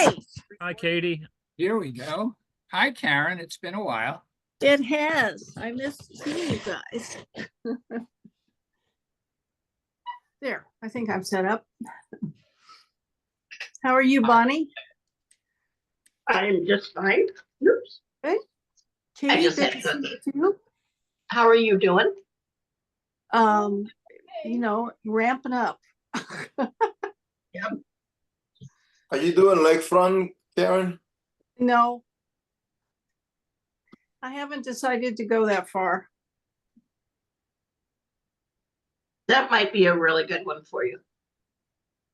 Hi, Hi, Katie. Here we go. Hi, Karen. It's been a while. it has. I missed seeing you guys. There, I think I'm set up. How are you, Bonnie? I'm just fine. Oops. Good. I Katie, just good had to to- see you. How are you doing? Ramping up. Are you doing lakefront, Karen? No, I haven't decided to go that far. That might be a really good one for you.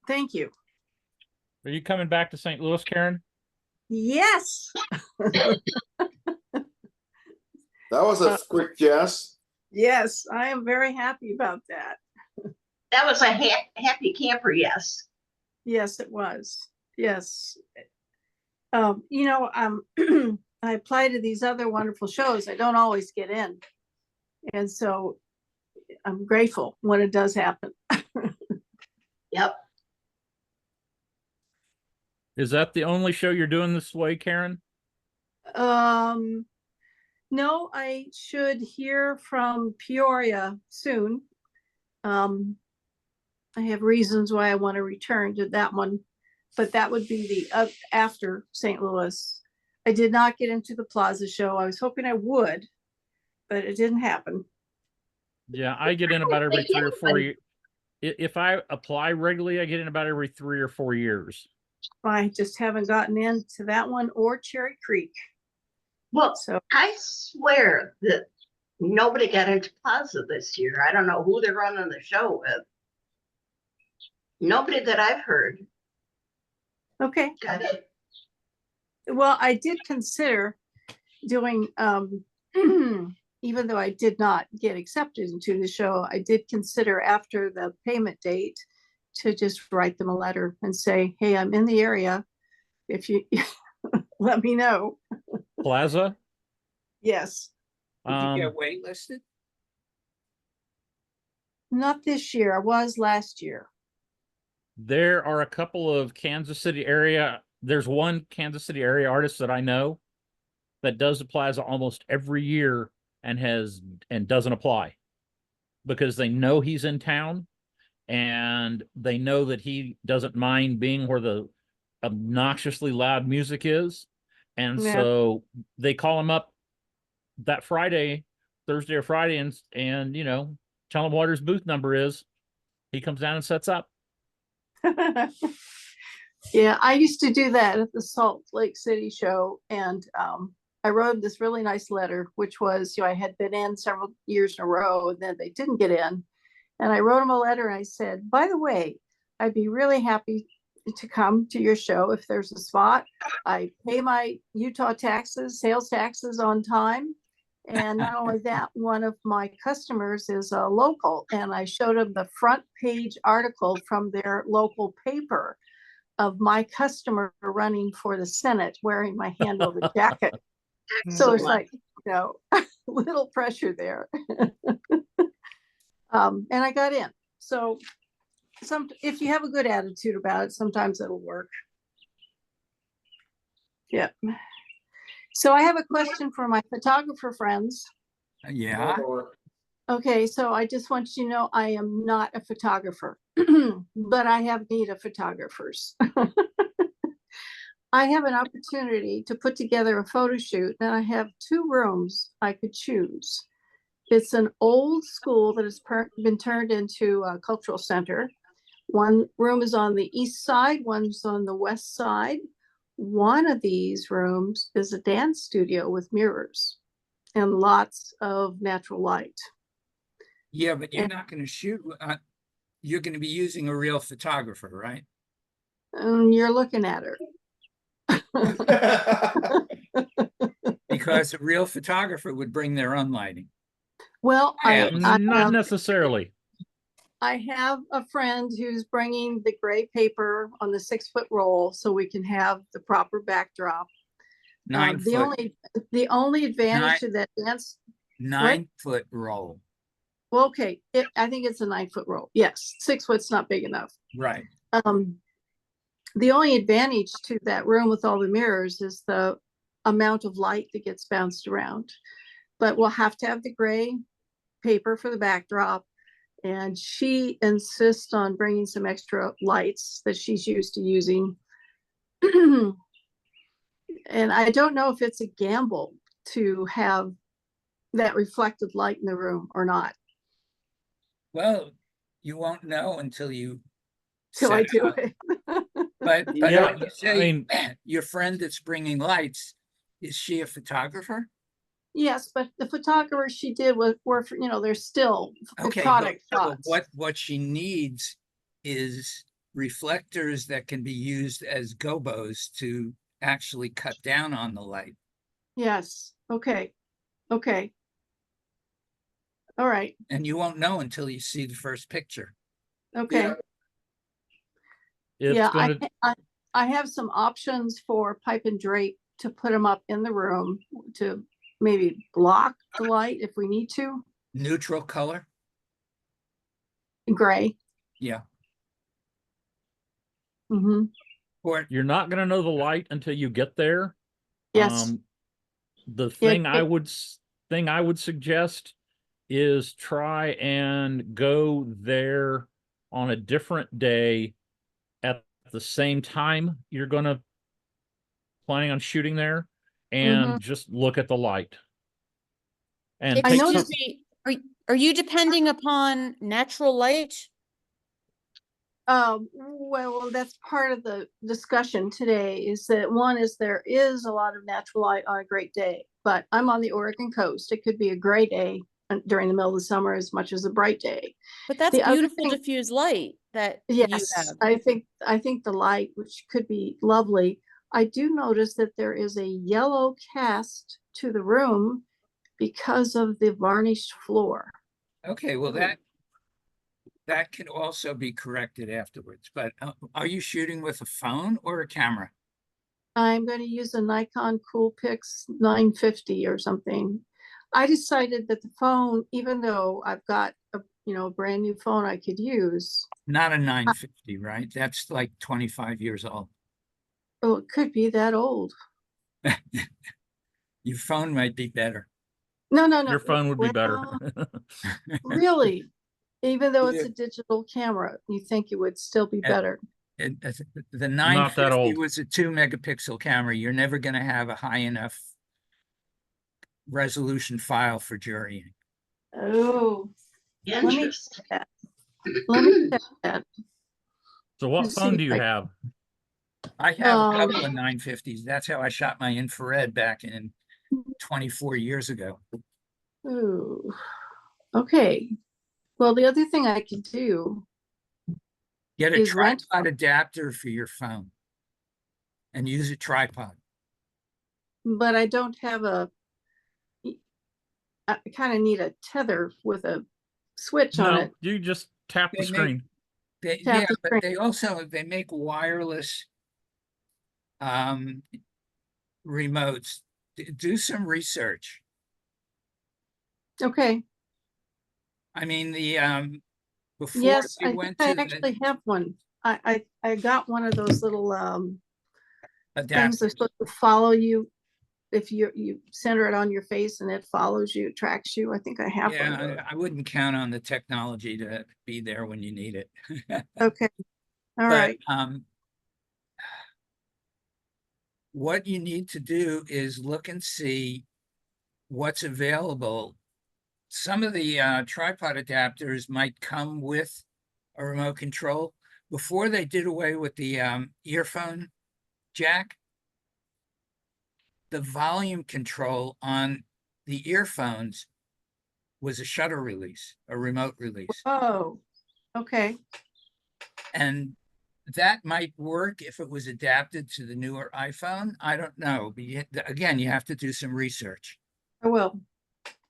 Thank you. Are you coming back to St. Louis, Karen? Yes. That was a quick yes. Yes, I am very happy about that. That was a happy camper, yes. Yes, it was. Yes. I apply to these other wonderful shows. I don't always get in. And so I'm grateful when it does happen. Yep. Is that the only show you're doing this way, Karen? No, I should hear from Peoria soon. I have reasons why I want to return to that one, but that would be the after St. Louis. I did not get into the Plaza show. I was hoping I would, but it didn't happen. Yeah, I get in about every 3 or 4 years. If I apply regularly, I get in about every 3 or 4 years. I just haven't gotten into that one or Cherry Creek. Well, So I swear that nobody got into Plaza this year. I don't know who they're running the show with. Nobody that I've heard okay. got it. Well, I did consider doing, even though I did not get accepted into the show, I did consider after the payment date to just write them a letter and say, hey, I'm in the area. If you let me know. Plaza? Yes. Did you Um, get waitlisted? Not this year. I was last year. there are a couple of Kansas City area. There's one Kansas City area artist that I know that does the Plaza almost every year and doesn't apply because they know he's in town and they know that he doesn't mind being where the obnoxiously loud music is. And Yeah. so they call him up that Friday, Thursday or Friday, and tell him what his booth number is. He comes down and sets up. Yeah, I used to do that at the Salt Lake City show. And I wrote this really nice letter, which was, I had been in several years in a row, and then they didn't get in. And I wrote him a letter and I said, by the way, I'd be really happy to come to your show if there's a spot. I pay my Utah taxes, sales taxes on time. And not only that, one of my customers is a local, and I showed him the front page article from their local paper of my customer running for the Senate wearing my Hanover jacket. So it's like, little pressure there. And I got in. So if you have a good attitude about it, sometimes it'll work. Yeah. So I have a question for my photographer friends. Yeah. Okay, so I just want you to know I am not a photographer, but I have need of photographers. I have an opportunity to put together a photo shoot, and I have 2 rooms I could choose. It's an old school that has been turned into a cultural center. One room is on the east side, one's on the west side. One of these rooms is a dance studio with mirrors and lots of natural light. Yeah, but you're not going to shoot. You're going to be using a real photographer, right? And you're looking at her. Because a real photographer would bring their own lighting. Well, Not necessarily. I have a friend who's bringing the gray paper on the 6-foot roll so we can have the proper backdrop. 9 foot. The only advantage to that dance. 9 foot roll. Well, okay, I think it's a 9-foot roll. Yes, 6 foot's not big enough. Right. The only advantage to that room with all the mirrors is the amount of light that gets bounced around. But we'll have to have the gray paper for the backdrop. And she insists on bringing some extra lights that she's used to using. And I don't know if it's a gamble to have that reflected light in the room or not. Well, you won't know until you Till I set do out. it. But Yeah, you I say mean- your friend that's bringing lights, is she a photographer? Yes, but the photographers she did were you know, they're still Okay, product but shots. what she needs is reflectors that can be used as gobos to actually cut down on the light. Yes, okay, okay. All right, And you won't know until you see the first picture. okay. It's Yeah, gonna, I have some options for pipe and drape to put them up in the room to maybe block the light if we need to. Neutral color? Gray. Yeah. Mm-hmm. Or you're not gonna know the light until you get there. Yes. The Yeah, thing thing I would suggest is try and go there on a different day at the same time you're gonna planning on shooting there, and just look at the light. And take some, Excuse me, are you depending upon natural light? Well, that's part of the discussion today is that one is there is a lot of natural light on a great day, but I'm on the Oregon coast. It could be a gray day during the middle of the summer as much as a bright day. But that's The other beautiful thing- diffused light that you have. Yes, I think the light, which could be lovely. I do notice that there is a yellow cast to the room because of the varnished floor. okay, well, that can also be corrected afterwards. But are you shooting with a phone or a camera? I'm going to use a Nikon Coolpix 950 or something. I decided that the phone, even though I've got a brand new phone I could use, Not a 950, right? That's like 25 years old. oh, it could be that old. Your phone might be better. No, your phone would be better. well, really, even though it's Yeah. a digital camera, you think it would still be better. The Not that 950 old. was a 2-megapixel camera. You're never going to have a high enough resolution file for jurying. Oh, let me Interesting. check that. Let me check that. So what Let's phone see do if you I- have? I have a couple of 950s. That's how I shot my infrared back in 24 years ago. Ooh, okay. Well, the other thing I could do Get a is rent. tripod adapter for your phone and use a tripod. But I don't have I kind of need a tether with a switch on No, it. you just tap the They make- screen. Yeah, Tap the but screen. they also, they make wireless remotes. Do some research. Okay. I mean, before Yes, we I think went I to the actually have one. I got one of those little things adapter, that are supposed to follow you if you center it on your face and it follows you, it tracks you. I think I have one of those. yeah, I wouldn't count on the technology to be there when you need it. Okay. All But right. what you need to do is look and see what's available. Some of the tripod adapters might come with a remote control. Before they did away with the earphone jack, the volume control on the earphones was a shutter release, a remote release. Oh, okay. And that might work if it was adapted to the newer iPhone. I don't know. But again, you have to do some research. I will.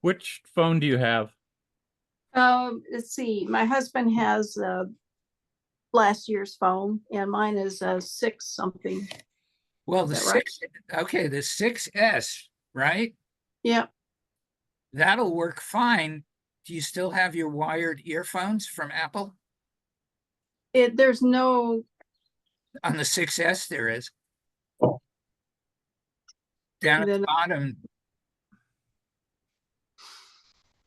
Which phone do you have? Let's see. My husband has last year's phone, and mine is a 6 something. Well, the Is that right? 6S, right? Yeah. That'll work fine. Do you still have your wired earphones from Apple? There's no On the 6S there is. Down at the Then- bottom,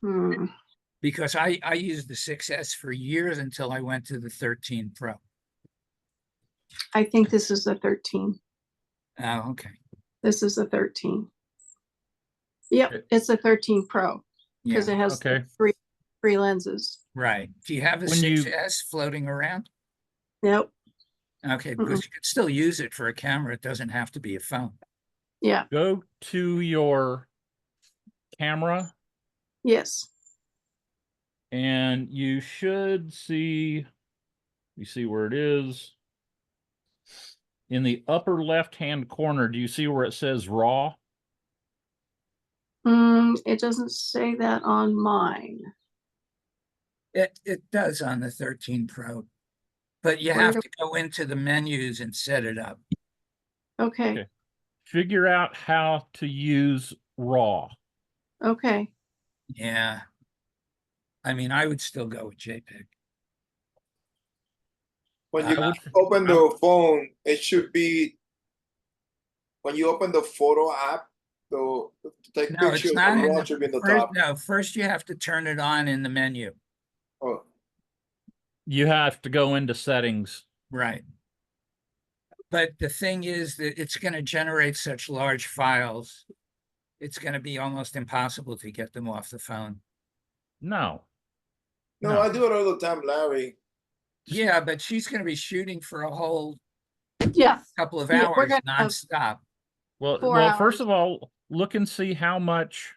Hmm. because I used the 6S for years until I went to the 13 Pro. I think this is the 13. Oh, okay. This is the 13. Yep, Okay. it's a 13 Pro because Yeah, it has Okay. three lenses. right. Do you have a When you- 6S floating around? Nope. Okay, because you could still use it for a camera. It doesn't have to be a phone. Yeah. Go to your camera Yes. and you should see, you see where it is. In the upper left-hand corner, do you see where it says RAW? It doesn't say that on mine. It does on the 13 Pro, but you Where have do- to go into the menus and set it up. Okay. Okay. Figure out how to use RAW. Okay. Yeah. I mean, I would still go with JPEG. When you I would- open the phone, it should be when you open the photo app, to take No, it's pictures, not the in RAW the should be in the first, top. no, first you have to turn it on in the menu. Oh, You have to go into settings. Right. But the thing is that it's going to generate such large files. It's going to be almost impossible to get them off the phone. No. no, I do it all the time, Larry. Yeah, but she's going to be shooting for a whole Yeah. couple of Yeah, we're hours gonna have- nonstop. Well, 4 first hours. of all, look and see how much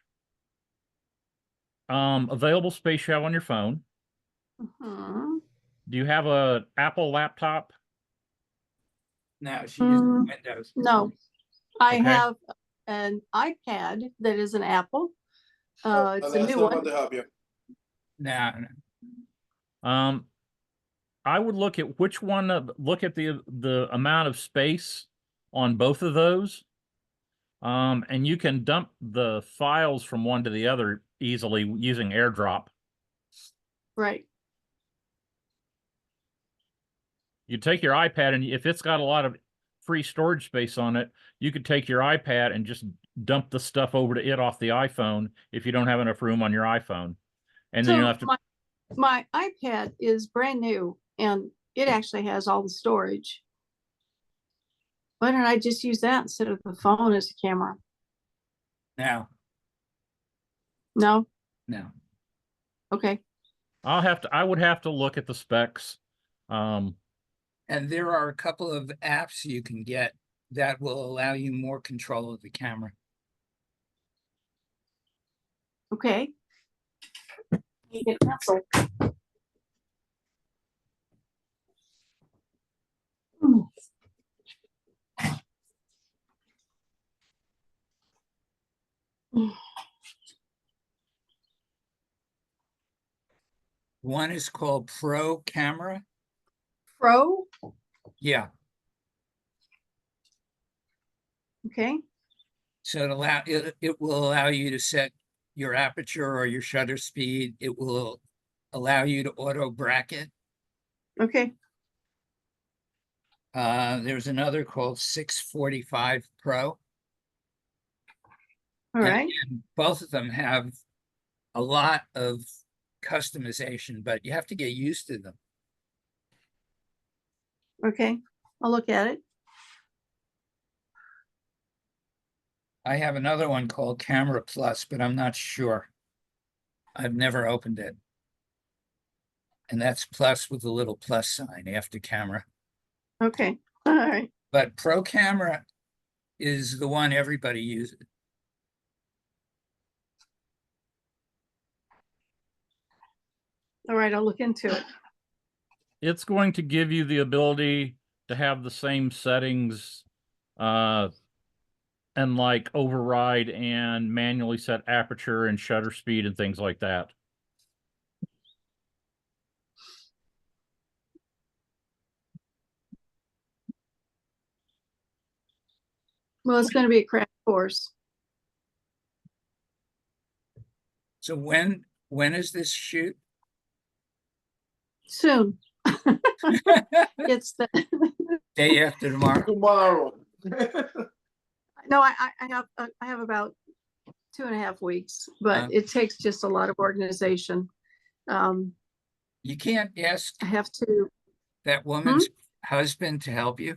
available space you have on your phone. Mhm. Do you have a Apple laptop? No, she uses Mm. Windows. No, I Okay. have an iPad that is an Apple. It's a That's new not one. going to help you. No. I would look at which one. Look at the amount of space on both of those. And you can dump the files from one to the other easily using AirDrop. Right. You take your iPad, and if it's got a lot of free storage space on it, you could take your iPad and just dump the stuff over to it off the iPhone if you don't have enough room on your iPhone. And then So you'll have to. my iPad is brand new and it actually has all the storage. Why don't I just use that instead of the phone as a camera? No. No? No. Okay. I would have to look at the specs. And there are a couple of apps you can get that will allow you more control of the camera. Okay. You get pencil. One is called Pro Camera. Pro? Yeah. Okay. So it will allow you to set your aperture or your shutter speed. It will allow you to auto bracket. Okay. There's another called 645 Pro. All And right. both of them have a lot of customization, but you have to get used to them. Okay. I'll look at it. I have another one called Camera Plus, but I'm not sure. I've never opened it. And that's plus with a little plus sign after camera. Okay. All right. But Pro Camera is the one everybody uses. All right. I'll look into it. It's going to give you the ability to have the same settings, and like override and manually set aperture and shutter speed and things like that. Well, it's going to be a crash course. So when is this shoot? Soon. It's the, Day after tomorrow. Tomorrow. no, I have about 2.5 weeks, but it takes just a lot of organization. You can't ask I have to, that woman's husband to help you?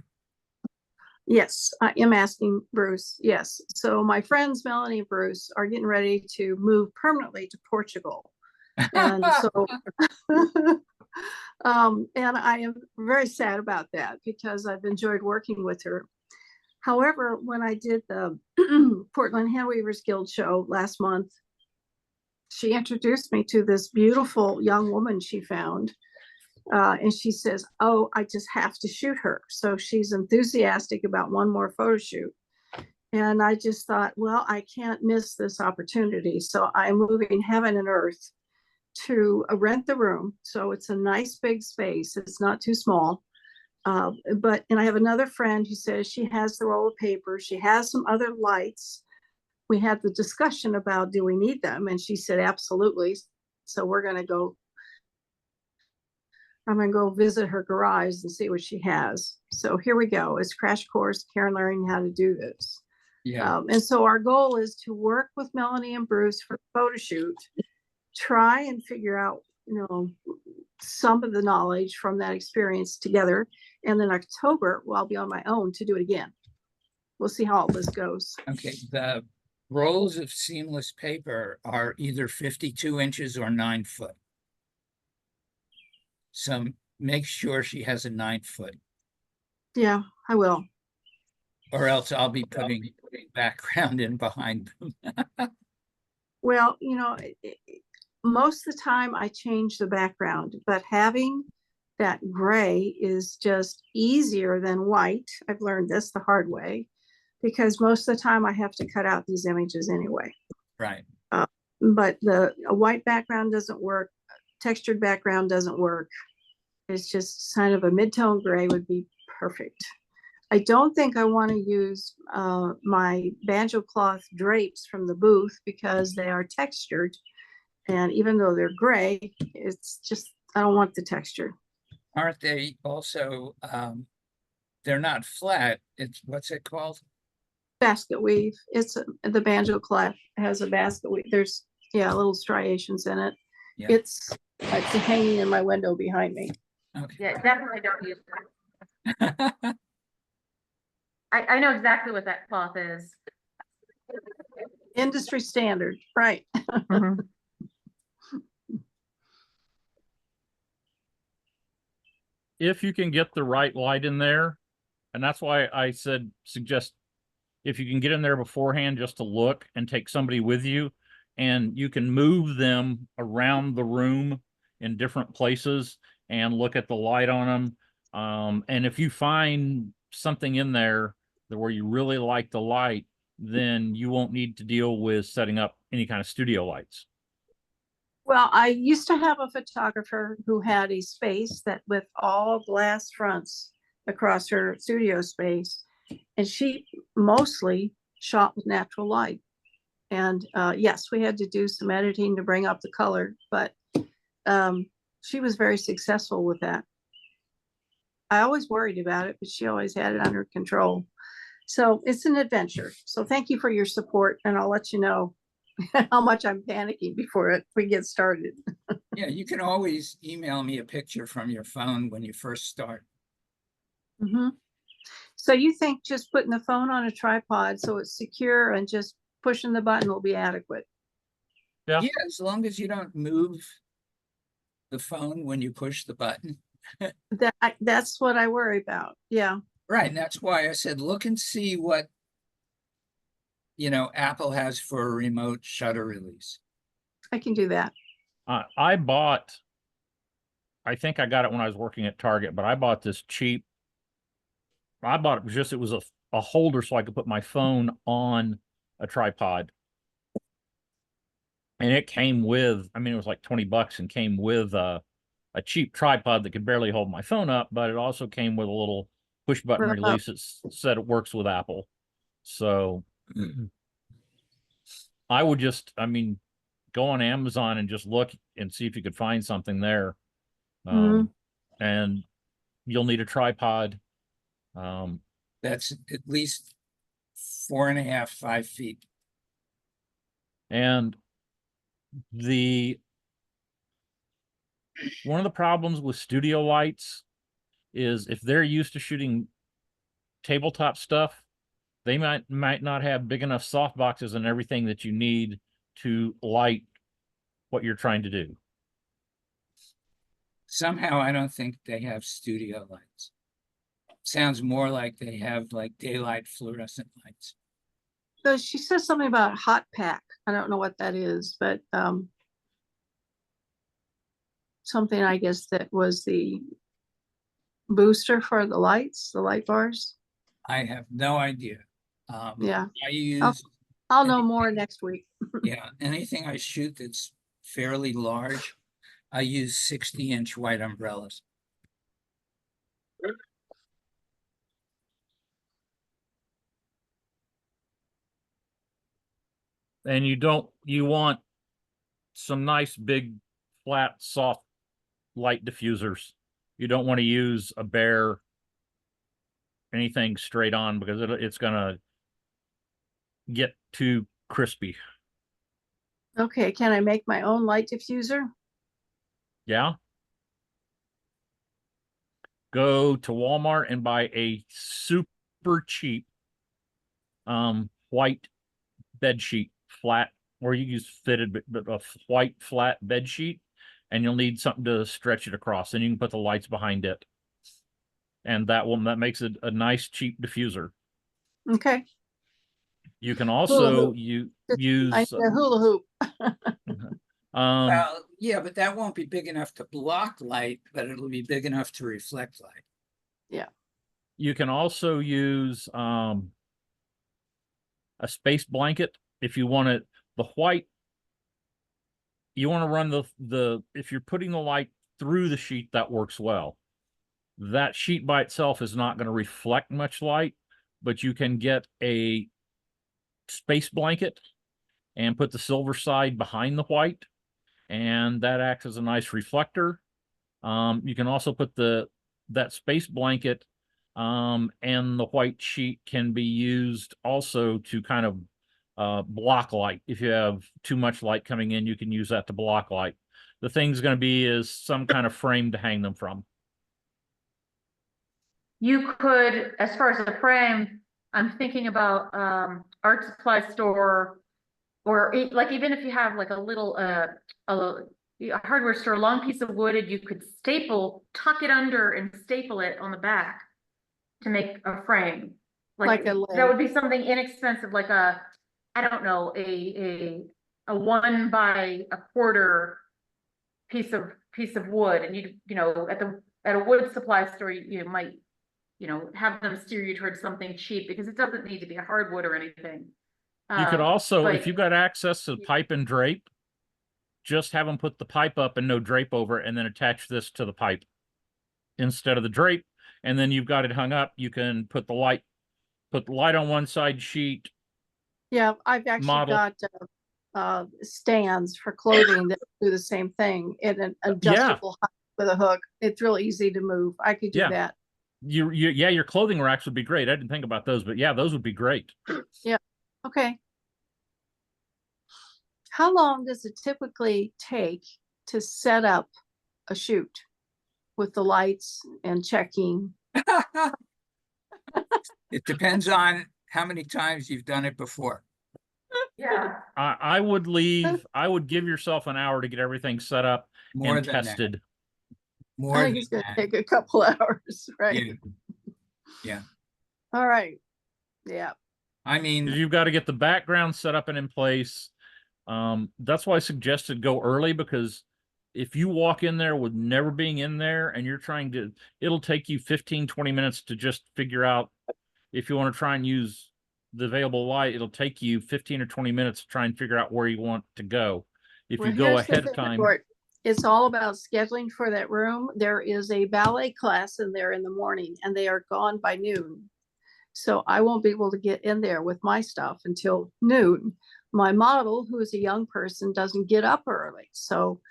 yes, I am asking Bruce. Yes. So my friends, Melanie and Bruce, are getting ready to move permanently to Portugal. And so, and I am very sad about that because I've enjoyed working with her. However, when I did the Portland Handweavers Guild show last month, she introduced me to this beautiful young woman she found. And she says, "Oh, I just have to shoot her." So she's enthusiastic about one more photo shoot. And I just thought, well, I can't miss this opportunity. So I'm moving heaven and earth to rent the room. So it's a nice big space. It's not too small. And I have another friend who says she has the roll of paper. She has some other lights. We had the discussion about, do we need them? And she said, absolutely. So I'm going to go visit her garage and see what she has. So here we go. It's crash course, Karen learning how to do this. Yeah. And so our goal is to work with Melanie and Bruce for the photo shoot, try and figure out, some of the knowledge from that experience together. And then October, I'll be on my own to do it again. We'll see how all this goes. Okay, the rolls of seamless paper are either 52 inches or 9 foot. So make sure she has a 9 foot, Yeah, I will. or else I'll be putting background in behind them. Well, most of the time I change the background, but having that gray is just easier than white. I've learned this the hard way because most of the time I have to cut out these images anyway. Right. But a white background doesn't work. Textured background doesn't work. It's just kind of a mid-tone gray would be perfect. I don't think I want to use my banjo cloth drapes from the booth because they are textured. And even though they're gray, it's just, I don't want the texture. Aren't they also, they're not flat, what's it called? Basket weave. The banjo cloth has a basket weave. There's, little striations in it. Yeah. It's hanging in my window behind me. Okay. Yeah, definitely don't use that. I know exactly what that cloth is. Industry standard, right? If you can get the right light in there, and that's why I suggest if you can get in there beforehand just to look and take somebody with you, and you can move them around the room in different places and look at the light on them. And if you find something in there where you really like the light, then you won't need to deal with setting up any kind of studio lights. Well, I used to have a photographer who had a space that with all glass fronts across her studio space, and she mostly shot with natural light. And yes, we had to do some editing to bring up the color, but she was very successful with that. I always worried about it, but she always had it under control. So it's an adventure. So thank you for your support, and I'll let you know how much I'm panicking before we get started. Yeah, you can always email me a picture from your phone when you first start. So you think just putting the phone on a tripod so it's secure and just pushing the button will be adequate? Yeah. Yeah, as long as you don't move the phone when you push the button. That's what I worry about. Yeah. Right, and that's why I said, look and see what, Apple has for a remote shutter release. I can do that. I think I got it when I was working at Target, but I bought this cheap. I bought it it was a holder so I could put my phone on a tripod. And it came with, it was like $20 and came with a cheap tripod that could barely hold my phone up, but it also came with a little push button release that said it works with Apple. So I would just, go on Amazon and just look and see if you could find something there. And you'll need a tripod. That's at least 4.5, 5 feet. And one of the problems with studio lights is if they're used to shooting tabletop stuff, they might not have big enough soft boxes and everything that you need to light what you're trying to do. Somehow, I don't think they have studio lights. Sounds more like they have like daylight fluorescent lights. So she says something about hot pack. I don't know what that is, but something I guess that was the booster for the lights, the light bars. I have no idea. Yeah, I use, I'll know more next week. yeah, anything I shoot that's fairly large, I use 60-inch white umbrellas. And you want some nice big flat soft light diffusers. You don't want to use a bare anything straight on because it's gonna get too crispy. Okay, can I make my own light diffuser? Yeah. Go to Walmart and buy a super cheap white bed sheet, flat, or you use fitted, but a white flat bed sheet, and you'll need something to stretch it across, and you can put the lights behind it. And that makes it a nice cheap diffuser. Okay. You can also use I need a hula hoop. Well, yeah, but that won't be big enough to block light, but it'll be big enough to reflect light. you can also use a space blanket if you want it. The white, you want to run the if you're putting the light through the sheet, that works well. That sheet by itself is not going to reflect much light, but you can get a space blanket and put the silver side behind the white, and that acts as a nice reflector. You can also put that space blanket and the white sheet can be used also to kind of block light. If you have too much light coming in, you can use that to block light. The thing's going to be is some kind of frame to hang them from. You could, as far as the frame, I'm thinking about art supply store, or like even if you have like a little hardware store, a long piece of wood, and you could tuck it under and staple it on the back to make a frame. Like a that would be something inexpensive, like I don't know, a 1 by 1/4 piece of wood, and you know at a wood supply store you might have them steer you towards something cheap because it doesn't need to be a hardwood or anything. You could also, but if you've got access to pipe and drape, just have them put the pipe up and no drape over it, and then attach this to the pipe instead of the drape. And then you've got it hung up. You can put the light on one side sheet. Yeah, I've actually Model. got stands for clothing that do the same thing in an adjustable height with a hook. It's real easy to move. I could do that. Your clothing racks would be great. I didn't think about those, but yeah, those would be great. Yeah. Okay. How long does it typically take to set up a shoot with the lights and checking? It depends on how many times you've done it before. yeah, I would give yourself an hour to get everything set up More and than that. tested. More I than think it's going to that. take a couple hours, right? Yeah. Yeah. All right. Yeah. I mean, You've got to get the background set up and in place. That's why I suggested go early, because if you walk in there with never being in there and you're it'll take you 15-20 minutes to just figure out if you want to try and use the available light. It'll take you 15 or 20 minutes to try and figure out where you want to go. If you go Here's the ahead of thing, time, Gort. It's all about scheduling for that room. There is a ballet class in there in the morning and they are gone by noon. So I won't be able to get in there with my stuff until noon. My model, who is a young person, doesn't get up early. So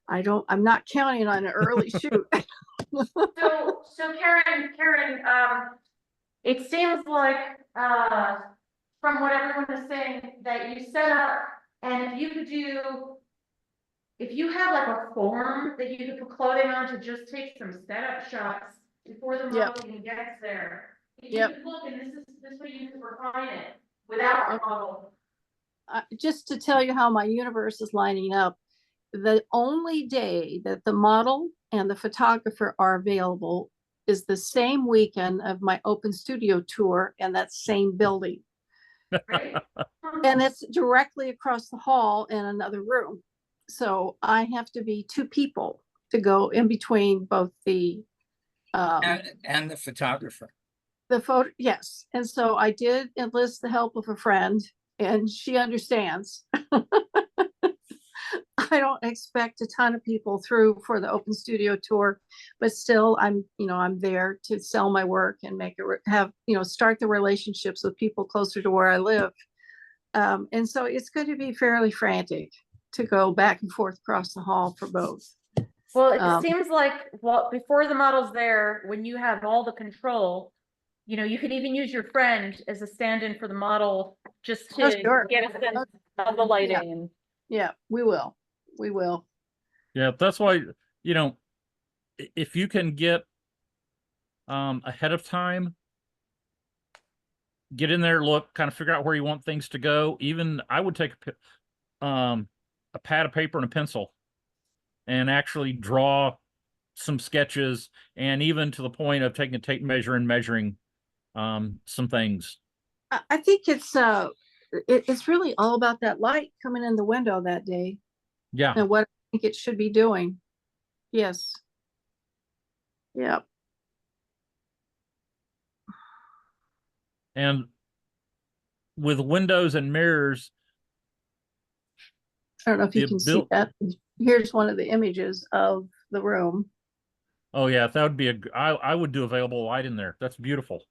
I'm not counting on an early shoot. So Karen, it seems like, from what everyone is saying, that you set up, and if you have like a form that you could put clothing on to just take some setup shots before the Yep. model even gets there. If you Yep. could look, and this way you could refine it without a Okay. model. Just to tell you how my universe is lining up, the only day that the model and the photographer are available is the same weekend of my open studio tour in that same building. Right? And it's directly across the hall in another room. So I have to be two people to go in between both the And the photographer. photo. Yes. And so I did enlist the help of a friend, and she understands. I don't expect a ton of people through for the open studio tour, but still I'm there to sell my work and make it start the relationships with people closer to where I live. And so it's going to be fairly frantic to go back and forth across the hall for both. Well, it seems like, well, before the model's there, when you have all the control, you could even use your friend as a stand-in for the model, just Oh, to sure. get a sense of the lighting. And Yeah, we will. Yeah, that's why, if you can get ahead of time, get in there, look, kind of figure out where you want things to go. Even I would take a pad of paper and a pencil and actually draw some sketches, and even to the point of taking a tape measure and measuring some things. I think it's really all about that light coming in the window that day Yeah. and what I think it should be doing. Yes. Yeah. And with windows and mirrors, I don't know if you the can see that. Here's one of the images of the room. Oh yeah, that would be I would do available light in there. That's beautiful.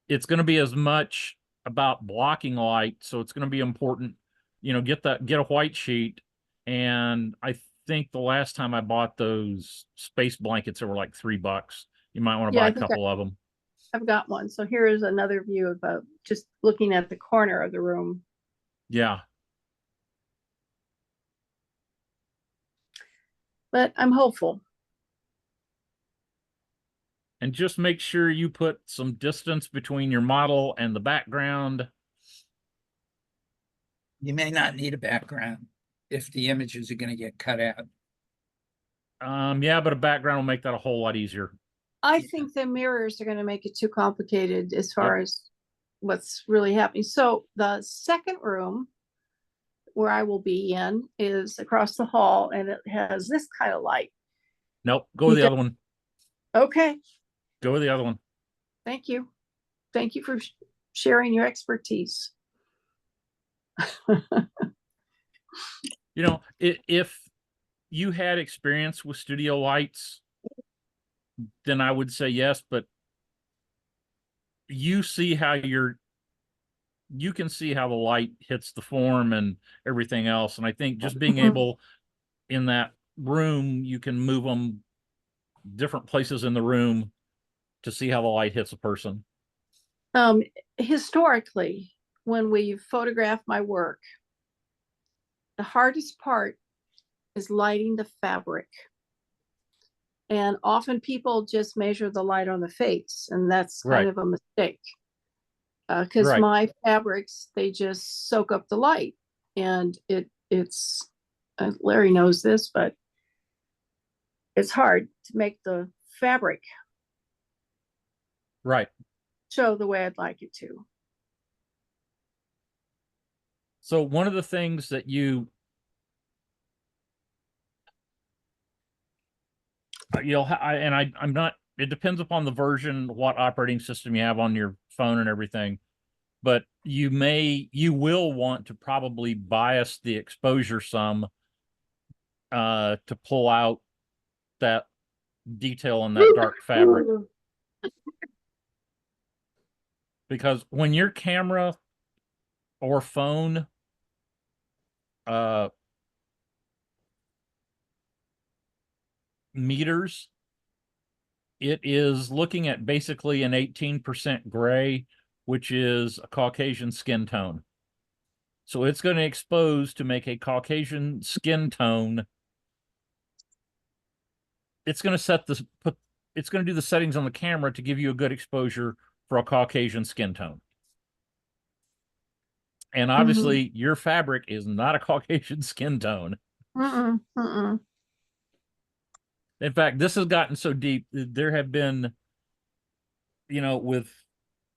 It's going to be as much about blocking light, so it's going to be important, get a white sheet. And I think the last time I bought those space blankets, they were like $3. You might want to Yeah, buy I a think couple of them. I've got one. So here is another view of just looking at the corner of the room. Yeah. But I'm hopeful. And just make sure you put some distance between your model and the background. You may not need a background if the images are going to get cut out. Yeah, but a background will make that a whole lot easier. I think the mirrors are going to make it too complicated as far as what's really happening. So the second room where I will be in is across the hall, and it has this kind of light. Nope, go with the other one. Okay. Go with the other one. Thank you. Thank you for sharing your expertise. If you had experience with studio lights, then I would say yes, but you can see how the light hits the form and everything else. And I think just being able in that room, you can move them different places in the room to see how the light hits a person. Historically, when we photograph my work, the hardest part is lighting the fabric. And often people just measure the light on the face, and that's kind of a mistake. Because my fabrics, they just soak up the light, and it's Larry knows this, but it's hard to make the fabric show the way I'd like it to. So one of the things that I'm not, it depends upon the version, what operating system you have on your phone and everything, but you will want to probably bias the exposure some to pull out that detail on that dark fabric. Because when your camera or phone meters it is looking at basically an 18% gray, which is a Caucasian skin tone. So it's going to expose to make a Caucasian skin tone. It's going to it's going to do the settings on the camera to give you a good exposure for a Caucasian skin tone. And obviously your fabric is not a Caucasian skin tone. In fact, this has gotten so deep. There have been, with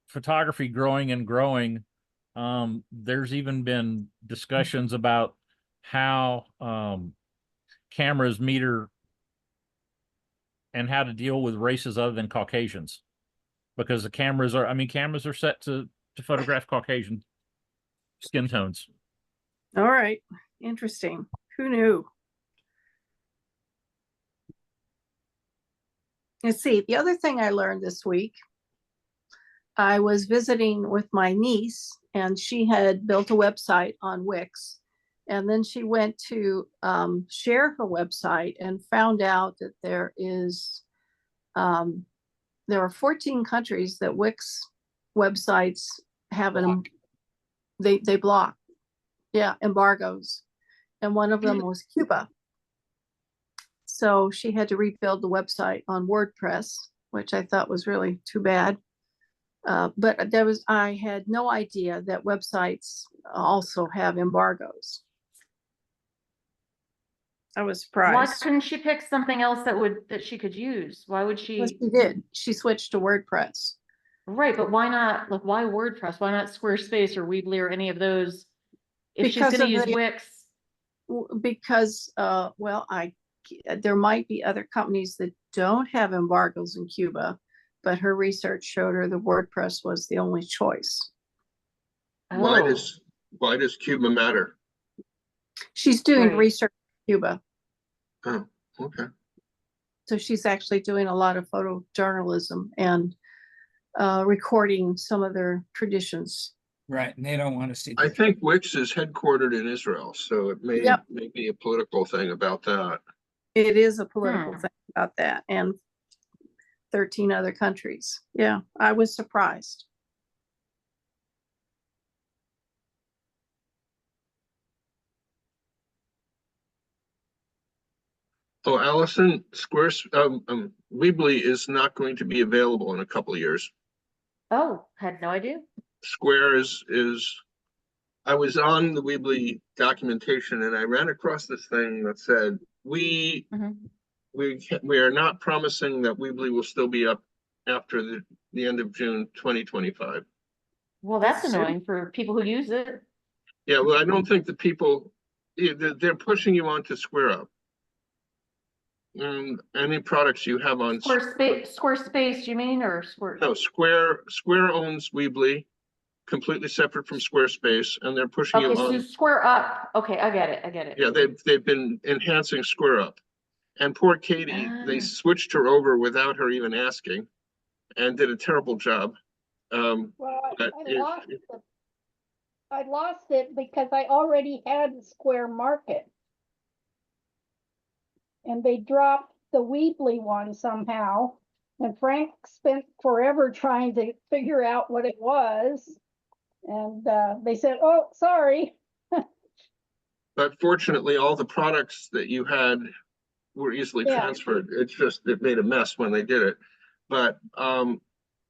photography growing and growing, there's even been discussions about how cameras meter and how to deal with races other than Caucasians, because the cameras are set to photograph Caucasian skin tones. All right. Interesting. Who knew? Let's see. The other thing I learned this week, I was visiting with my niece, and she had built a website on Wix. And then she went to share her website and found out that there are 14 countries that Wix websites have they block, embargoes, and one of them was Cuba. So she had to rebuild the website on WordPress, which I thought was really too bad. But I had no idea that websites also have embargoes. I was surprised. Why couldn't she pick something else that she could use? Why would she? Well, she did. She switched to WordPress. Right, but why not? Like, why WordPress? Why not Squarespace or Weebly or any of those? If she's Because going to of use Wix. Because there might be other companies that don't have embargoes in Cuba, but her research showed her the WordPress was the only choice. Why Oh. does Cuba matter? She's doing Right. research in Cuba. Oh, okay. So she's actually doing a lot of photojournalism and recording some of their traditions. Right, and they don't want to see. I think Wix is headquartered in Israel, so it may Yep. be a political thing about that. It is a political thing about that, and 13 other countries. Yeah, I was surprised. Oh, Allison, Weebly is not going to be available in a couple of years. Oh, had no idea. Square is I was on the Weebly documentation and I ran across this thing that said we are not promising that Weebly will still be up after the end of June 2025. Well, that's annoying for people who use it. Yeah, well, I don't think the people they're pushing you onto SquareUp. And any products you have on Squarespace, you mean, or Square? No, Square owns Weebly, completely separate from Squarespace, and they're pushing you Okay, so on. Square Up. Okay, I get it. Yeah, they've been enhancing SquareUp. And poor Katie, they switched her over without her even asking, and did a terrible job. Well, I lost it because I already had Square Market. And they dropped the Weebly one somehow. And Frank spent forever trying to figure out what it was. And they said, oh, sorry. But fortunately, all the products that you had were easily transferred. It's just, it made a mess when they did it. But I'm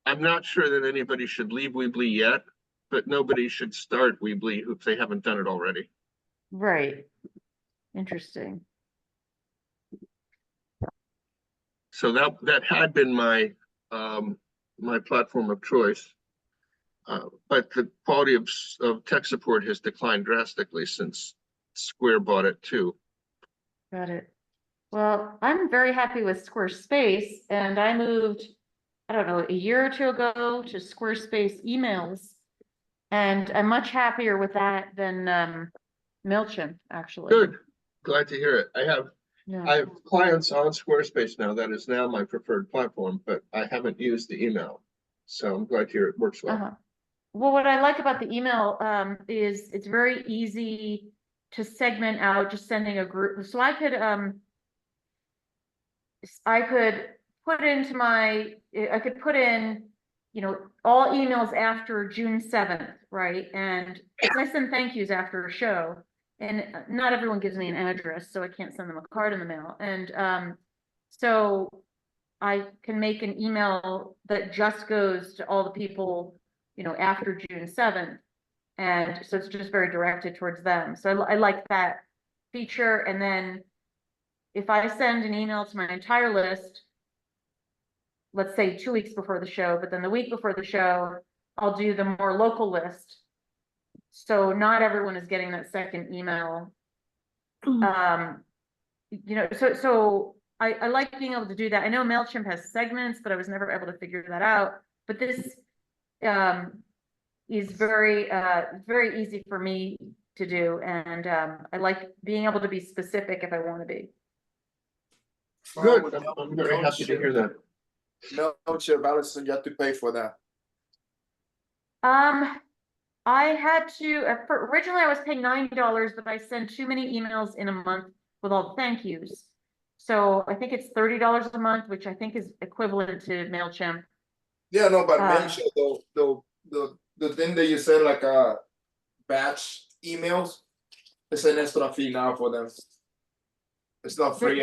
not sure that anybody should leave Weebly yet, but nobody should start Weebly if they haven't done it already. Right. Interesting. So that had been my my platform of choice, but the quality of tech support has declined drastically since Square bought it too. Got it. Well, I'm very happy with Squarespace, and I moved, I don't know, a year or two ago to Squarespace emails, and I'm much happier with that than MailChimp, actually. Good, glad to hear it. I have clients on Squarespace now. That is now my preferred platform, but I haven't used the email, so I'm glad to hear it works well. Well, what I like about the email is it's very easy to segment out, just sending a group. So I could put into I could put in, all emails after June 7th, right? And I send thank yous after a show, and not everyone gives me an address, so I can't send them a card in the mail. And so I can make an email that just goes to all the people, after June 7th. And so it's just very directed towards them. So I like that feature. And then if I send an email to my entire list, let's say 2 weeks before the show, but then the week before the show, I'll do the more local list. So not everyone is getting that second email. So I like being able to do that. I know MailChimp has segments, but I was never able to figure that out. But this is very easy for me to do. And I like being able to be specific if I want to be. Good, I'm very happy to hear that. MailChimp, Allison, you have to pay for that. I had to, originally I was paying $9, but I sent too many emails in a month with all the thank yous. So I think it's $30 a month, which I think is equivalent to MailChimp. Yeah, no, but MailChimp, the thing that you said, like batch emails, it's an extra fee now for them. It's not free.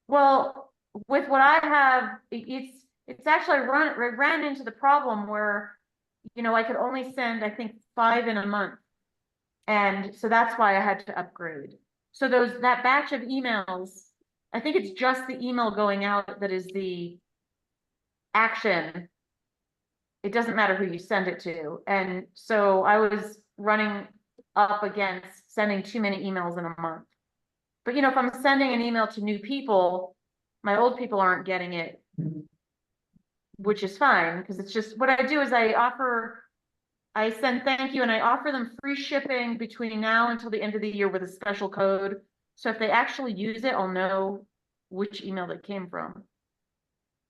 Well, with what I have, it's actually ran into the problem where, I could only send, I think, 5 in a month. And so that's why I had to upgrade. So that batch of emails, I think it's just the email going out that is the action. It doesn't matter who you send it to. And so I was running up against sending too many emails in a month. But if I'm sending an email to new people, my old people aren't getting it, which is fine, because it's just what I do is I send thank you and I offer them free shipping between now until the end of the year with a special code. So if they actually use it, I'll know which email they came from.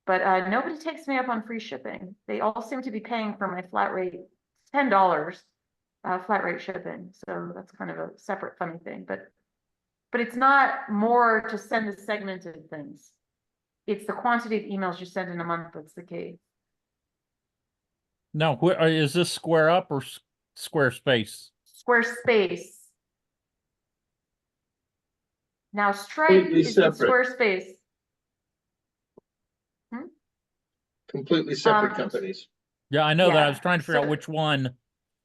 But nobody takes me up on free shipping. They all seem to be paying for my flat rate, $10 flat rate shipping. So that's kind of a separate funny thing. But it's not more to send the segmented things. It's the quantity of emails you send in a month that's the key. Now, is this Square Up or Squarespace? Squarespace. Now Stripe Completely is in separate. Squarespace. Completely separate companies. Yeah, I know that. I was Yeah, trying to figure out so- which one.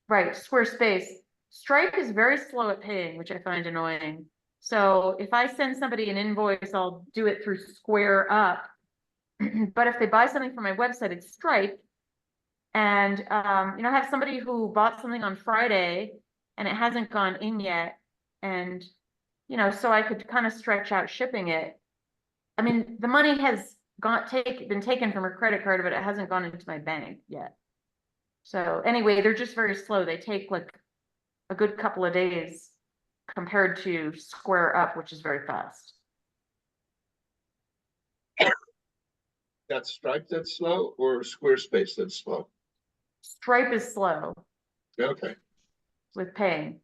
Right, Squarespace. Stripe is very slow at paying, which I find annoying. So if I send somebody an invoice, I'll do it through Square Up. But if they buy something from my website, it's Stripe. And I have somebody who bought something on Friday and it hasn't gone in yet. And so I could kind of stretch out shipping it. I mean, the money has been taken from her credit card, but it hasn't gone into my bank yet. So anyway, they're just very slow. They take like a good couple of days compared to Square Up, which is very fast. That's Stripe that's slow or Squarespace that's slow? Stripe is slow Okay. with paying.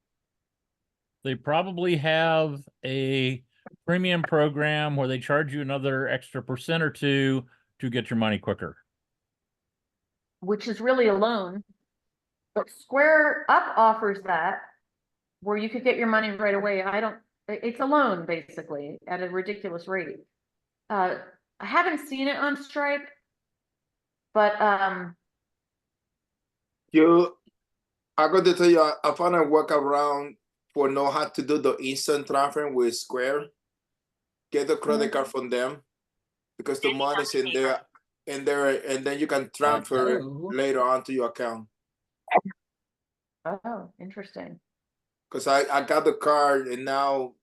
They probably have a premium program where they charge you another extra % or 2 to get your money quicker. Which is really a loan. But Square Up offers that where you could get your money right away. It's a loan basically at a ridiculous rate. I haven't seen it on Stripe, but I'm going to tell you, I found a workaround for know how to do the instant transfer with Square. Get the credit card from them because the money's in there, and then you can transfer it later on to your account. oh, interesting. Because I got the card and now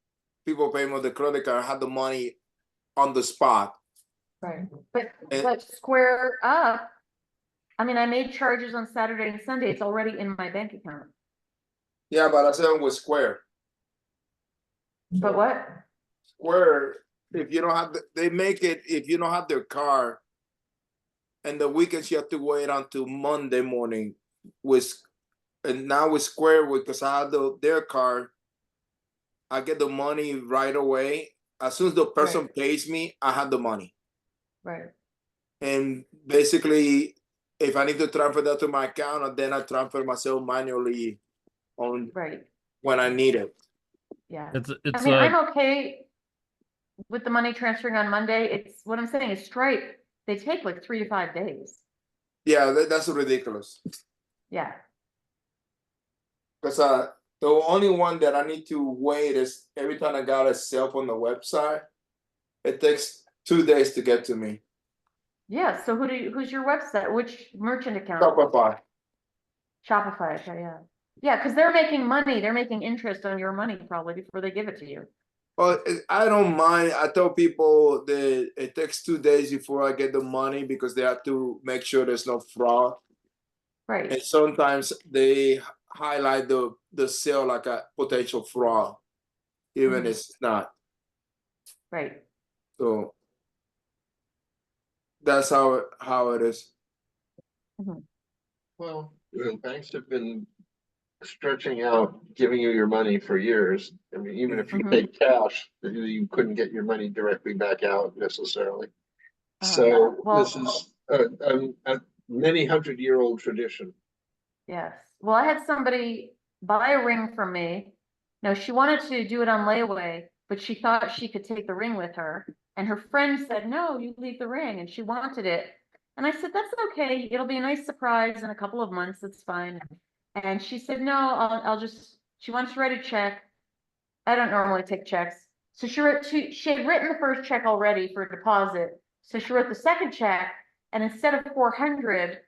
people pay me with the credit card. I have the money on the spot. Right. But Square Up, I mean, I made charges on Saturday and Sunday. It's already in my bank account. Yeah, but I said it was Square. But what? Square, if you don't have they make it if you don't have their card, and the weekends you have to wait until Monday morning and now with Square, because I have their card, I get the money right away as soon as the person pays me, I have the money. Right. And basically, if I need to transfer that to my account, then I transfer myself manually on Right. when I need it. Yeah. It's I mean, I'm okay with the money transferring on Monday. It's what I'm saying is Stripe, they take like 3 to 5 days. Yeah, that's ridiculous. Yeah. Because the only one that I need to wait is every time I got a sale on the website, it takes 2 days to get to me. Yeah. So who's your website? Which merchant account? Shopify. Shopify. Okay. Yeah. Yeah. Cause they're making money. They're making interest on your money probably before they give it to you. Well, I don't mind. I tell people that it takes 2 days before I get the money because they have to make sure there's no fraud. Right. And sometimes they highlight the sale like a potential fraud, even it's not. Right. So that's how it is. Well, banks have been stretching out, giving you your money for years. I mean, even if you paid cash, you couldn't get your money directly back out necessarily. So well, this is a many 100-year-old tradition. yes. Well, I had somebody buy a ring from me. No, she wanted to do it on layaway, but she thought she could take the ring with her. And her friend said, no, you leave the ring. And she wanted it. And I said, that's okay. It'll be a nice surprise in a couple of months. It's fine. And she said, no, I'll just, she wants to write a check. I don't normally take checks. So she had written the first check already for a deposit. So she wrote the second check, and instead of 400,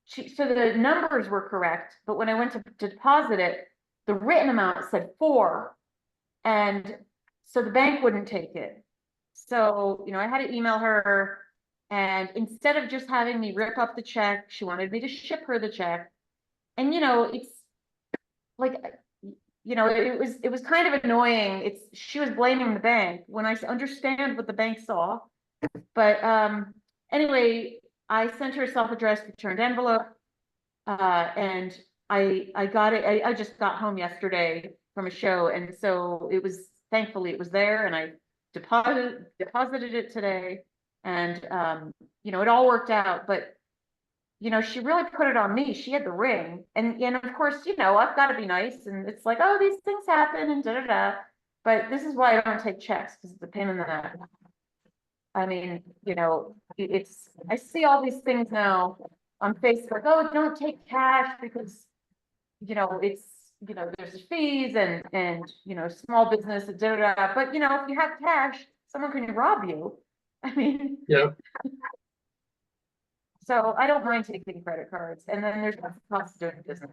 so the numbers were correct, but when I went to deposit it, the written amount said 4, and so the bank wouldn't take it. So, I had to email her, and instead of just having me rip up the check, she wanted me to ship her the check. And it's like, it was kind of annoying. She was blaming the bank when I understand what the bank saw. But anyway, I sent her a self-addressed returned envelope. And I got it. I just got home yesterday from a show, and so thankfully it was there, and I deposited it today, and it all worked out. But she really put it on me. She had the ring, and of course, I've got to be nice, and it's like, oh, these things happen, and da da da. But this is why I don't take checks, because it's a pain in the neck. I mean, I see all these things now on Facebook. Oh, don't take cash because, it's, there's fees and, small business, da, da, da. But, if you have cash, someone can rob you. I mean. Yeah. So I don't mind taking credit cards, and then there's the cost of doing business.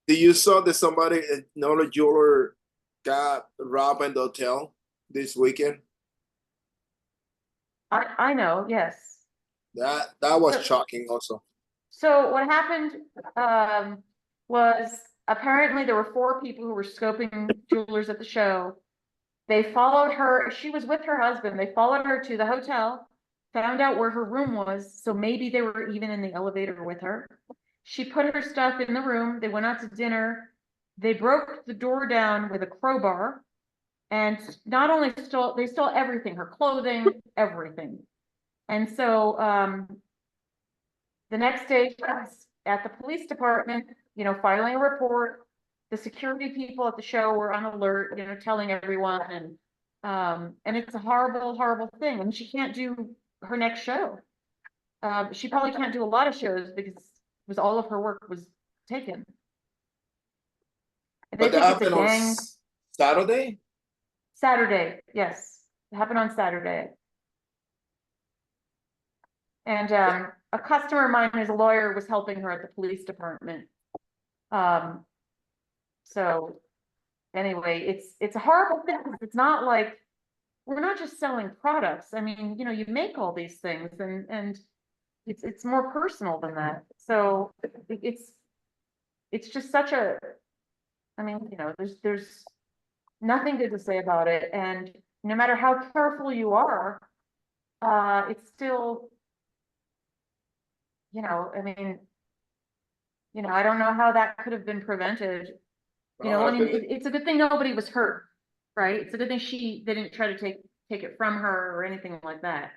Do you saw that somebody, another jeweler, got robbed in the hotel this weekend? I know, yes. That was shocking also. So what happened was apparently there were 4 people who were scoping jewelers at the show. They followed her. She was with her husband. They followed her to the hotel, found out where her room was. So maybe they were even in the elevator with her. She put her stuff in the room. They went out to dinner. They broke the door down with a crowbar, and not only they stole everything, her clothing, everything. And so the next day she was at the police department, filing a report. The security people at the show were on alert, telling everyone, and it's a horrible, horrible thing. And she can't do her next show. She probably can't do a lot of shows because all of her work was taken. They But that think it's a happened on gang. Saturday? Saturday, yes. It happened on Saturday. And a customer of mine who's a lawyer was helping her at the police department. So anyway, it's a horrible thing, because it's not like, we're not just selling products. I mean, you make all these things, and it's more personal than that. So it's just such a, I mean, there's nothing good to say about it. And no matter how careful you are, it's still, I mean, I don't know how that could have been prevented. I mean, it's a good thing nobody was hurt. right? It's a good thing they didn't try to take it from her or anything like that.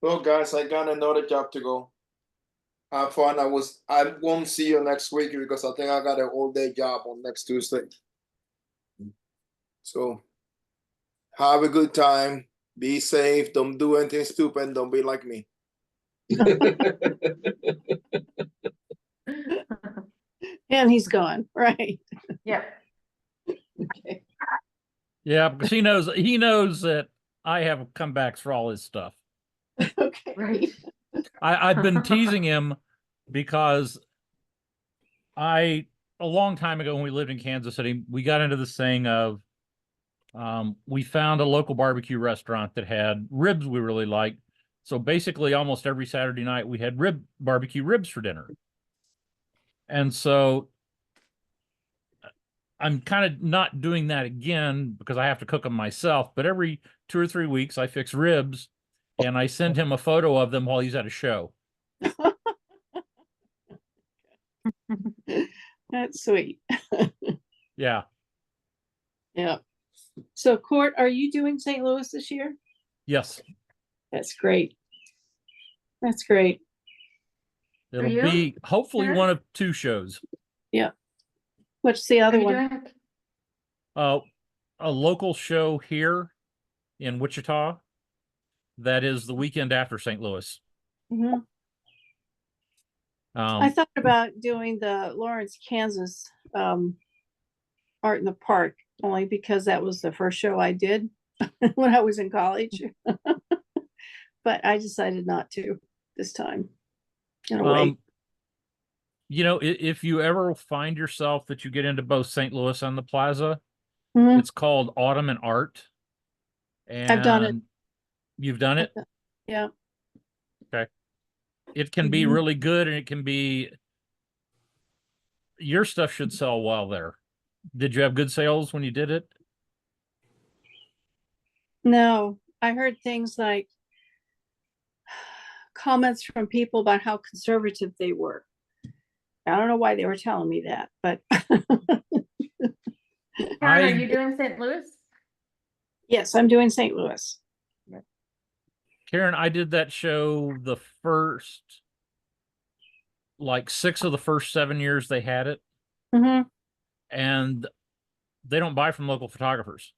Well, guys, I got another job to go. Have fun. I won't see you next week because I think I got an all-day job on next Tuesday. So have a good time. Be safe. Don't do anything stupid. Don't be like me. And he's gone, right? Yeah. Okay. Yeah, because he knows that I have comebacks for all his stuff. Okay. Right. I've been teasing him because a long time ago when we lived in Kansas City, we got into this thing of we found a local barbecue restaurant that had ribs we really liked. So basically almost every Saturday night we had barbecue ribs for dinner. And so I'm kind of not doing that again because I have to cook them myself, but every 2 or 3 weeks I fix ribs and I send him a photo of them while he's at a show. That's sweet. Yeah. Yeah. So Court, are you doing St. Louis this year? Yes. That's great. That's great. It'll you, be hopefully Karen? one of 2 shows. Yeah. What's the Are other you one? doing? A local show here in Wichita that is the weekend after St. Louis. Mhm. I thought about doing the Lawrence, Kansas Art in the Park, only because that was the first show I did when I was in college. But I decided not to this time. Gonna wait. You know, if you ever find yourself that you get into both St. Louis and the Plaza, Mhm. it's called Autumn and Art. And I've done it. You've done it? Yeah. Okay. It can be Mhm. really good and it can be, your stuff should sell well there. Did you have good sales when you did it? No, I heard things like comments from people about how conservative they were. I don't know why they were telling me that, but Karen, are you doing St. Louis? yes, I'm doing St. Louis. Karen, I did that show the first, like 6 of the first 7 years they had it. Mhm. And they don't buy from local photographers.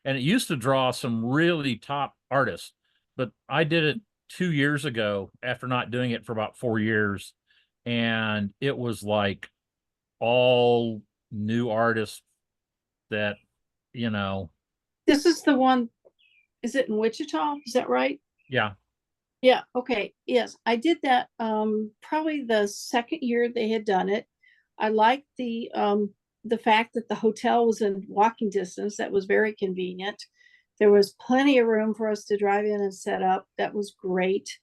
And it used to draw some really top artists, but I did it 2 years ago after not doing it for about 4 years. And it was like all new artists that, you know. This is the one, is it in Wichita? Is that right? Yeah. Yeah, okay. Yes, I did that probably the second year they had done it. I liked the fact that the hotel was in walking distance. That was very convenient. There was plenty of room for us to drive in and set up. That was great.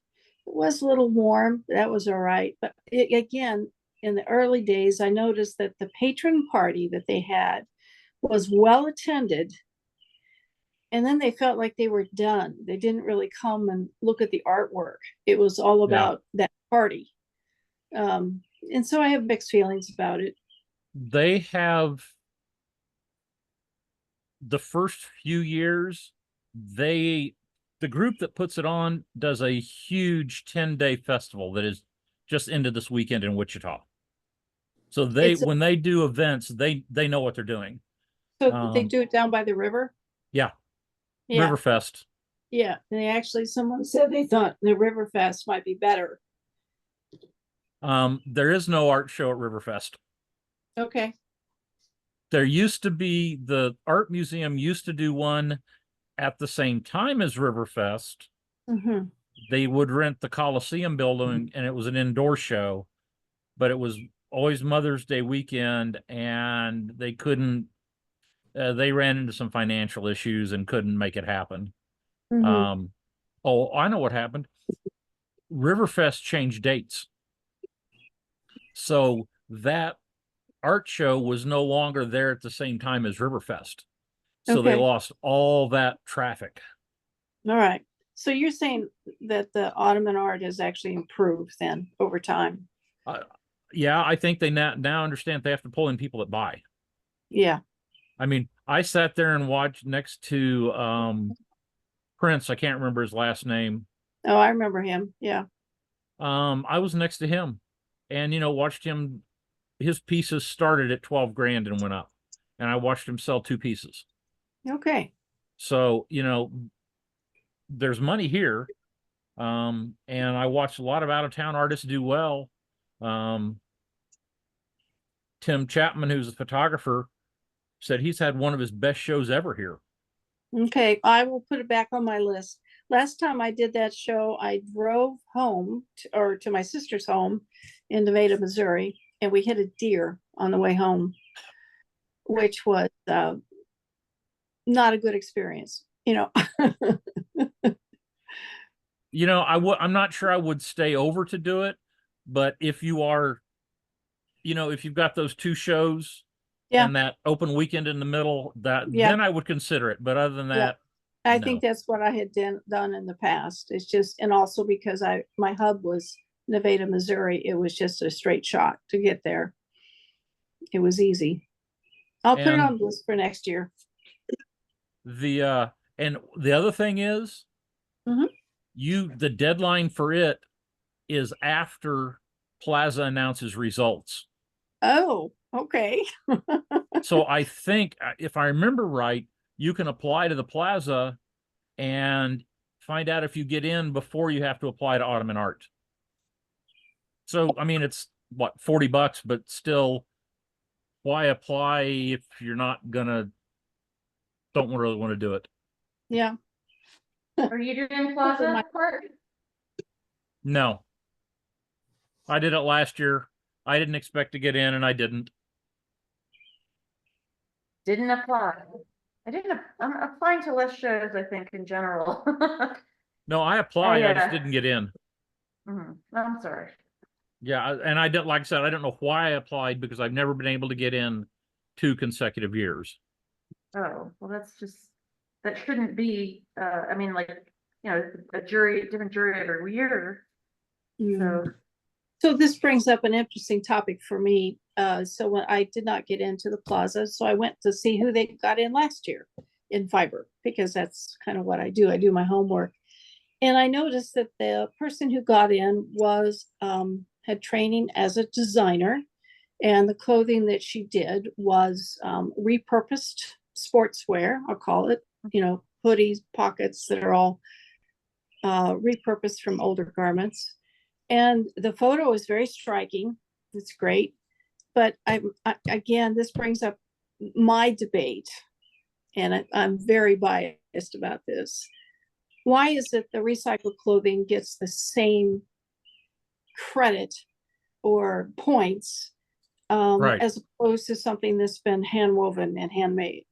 It was a little warm, but that was all right. But again, in the early days, I noticed that the patron party that they had was well attended. And then they felt like they were done. They didn't really come and look at the artwork. It was all about that party. And so I have mixed feelings about it. They have, the first few years, the group that puts it on does a huge 10-day festival that is just ended this weekend in Wichita. So when they do events, they know what they're doing. So they do it down by the river? Yeah. Yeah. Riverfest. Yeah. Someone said they thought the Riverfest might be better. There is no art show at Riverfest. Okay. There used to be, the art museum used to do one at the same time as Riverfest. Mm-hmm. They would rent the Coliseum building and it was an indoor show, but it was always Mother's Day weekend and they couldn't, they ran into some financial issues and couldn't make it happen. Mm-hmm. Oh, I know what happened. Riverfest changed dates. So that art show was no longer there at the same time as Riverfest. So they Okay. lost all that traffic. All right. So you're saying that the Ottoman art has actually improved then over time? Yeah, I think they now understand they have to pull in people that buy. Yeah. I mean, I sat there and watched next to Prince. I can't remember his last name. Oh, I remember him. Yeah. I was next to him and, watched him. His pieces started at 12 grand and went up. And I watched him sell 2 pieces. Okay. So, there's money here. And I watched a lot of out of town artists do well. Tim Chapman, who's a photographer, said he's had one of his best shows ever here. Okay. I will put it back on my list. Last time I did that show, I drove home to my sister's home in Nevada, Missouri, and we hit a deer on the way home, which was not a good experience. I'm not sure I would stay over to do it, but if you are, if you've got those 2 shows and that open weekend in the middle, then I would consider it. But other than that, I no. think that's what I had done in the past. It's just, and also because my hub was Nevada, Missouri, it was just a straight shot to get there. It was easy. I'll put it on the list for next year. And the other thing is, the deadline for it is after Plaza announces results. Oh, okay. So I think, if I remember right, you can apply to the Plaza and find out if you get in before you have to apply to Ottoman Art. So, I mean, it's what, $40, but still, why apply if you're not don't really want to do it? Yeah. Are you doing Plaza part? No. I did it last year. I didn't expect to get in, and I didn't. Didn't apply. I'm applying to less shows, I think, in general. No, I applied. I just didn't get in. I'm sorry. Yeah, and I don't, like I said, I don't know why I applied, because I've never been able to get in 2 consecutive years. Oh, well, that shouldn't be, I mean, like, a different jury every year. So this brings up an interesting topic for me. So when I did not get into the Plaza, so I went to see who they got in last year in fiber, because that's kind of what I do. I do my homework. And I noticed that the person who got in had training as a designer, and the clothing that she did was repurposed sportswear, I'll call it, hoodies, pockets that are all repurposed from older garments. And the photo is very striking. It's great. But again, this brings up my debate, and I'm very biased about this. Why is it the recycled clothing gets the same credit or points as opposed to something that's been hand woven and handmade?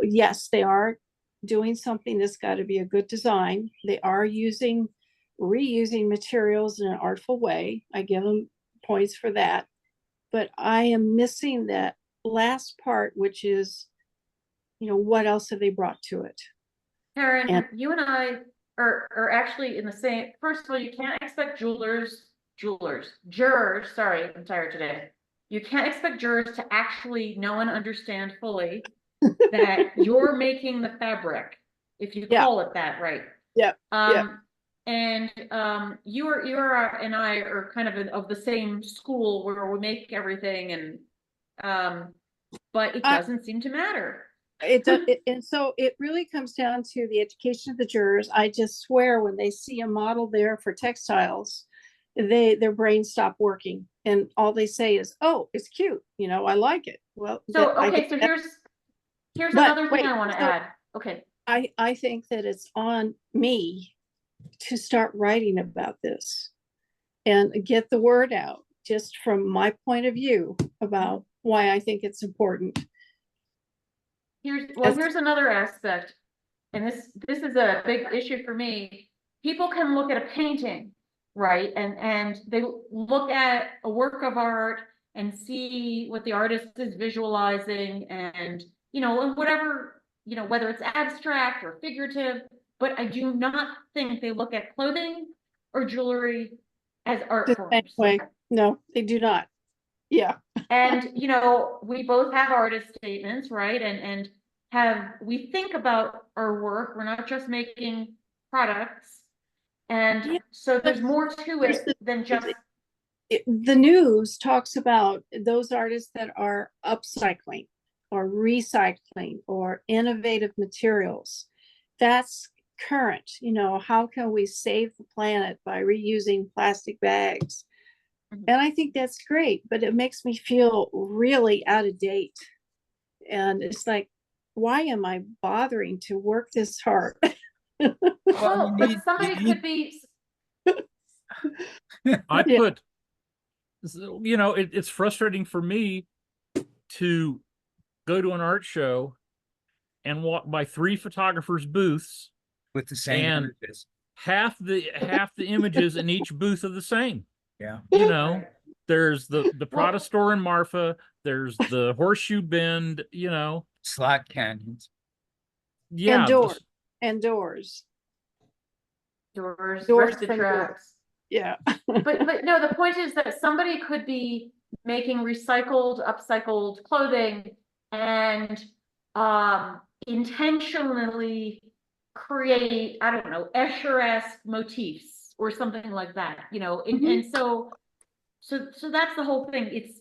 Yes, they are doing something that's got to be a good design. They are reusing materials in an artful way. I give them points for that. But I am missing that last part, which is, what else have they brought to it? Karen, you and I are actually in the same. First of all, you can't expect jurors, sorry, I'm tired today. You can't expect jurors to actually know and understand fully that you're making the fabric, if you call it that, right? Yeah. And you and I are kind of the same school, where we make everything, and but it doesn't seem to matter. And so it really comes down to the education of the jurors. I just swear, when they see a model there for textiles, their brains stop working, and all they say is, "Oh, it's cute. I like it." Well, so okay, so here's another thing I want to add. Okay, I think that it's on me to start writing about this and get the word out, just from my point of view, about why I think it's important. Here's another aspect, and this is a big issue for me. People can look at a painting, right, and they look at a work of art and see what the artist is visualizing, and and whatever, whether it's abstract or figurative. But I do not think they look at clothing or jewelry as art the same forms. way. No, they do not. Yeah. And, you know, we both have artist statements, right? And we think about our work. We're not just making products. And Yeah, so but there's more to here's it than just, the news talks about those artists that are upcycling or recycling or innovative materials. That's current. You know, how can we save the planet by reusing plastic bags? Mhm. And I think that's great, but it makes me feel really out of date. And it's like, why am I bothering to work this hard? well, you but need- somebody you could be, I Yeah. put, you know, it's frustrating for me to go to an art show and walk by 3 photographers' booths. with the same And images. half the images in each booth are the same. Yeah. You know, Right. there's the Prada Well- store in Marfa, there's the Horseshoe Bend, you know. Slot canyons. Yeah. And doors. And doors. doors, Doors rest the from doors. tracks. Yeah. But no, the point is that somebody could be making recycled, upcycled clothing and intentionally create, I don't know, Escher-esque motifs or something like that, you know, and so that's the whole thing. It's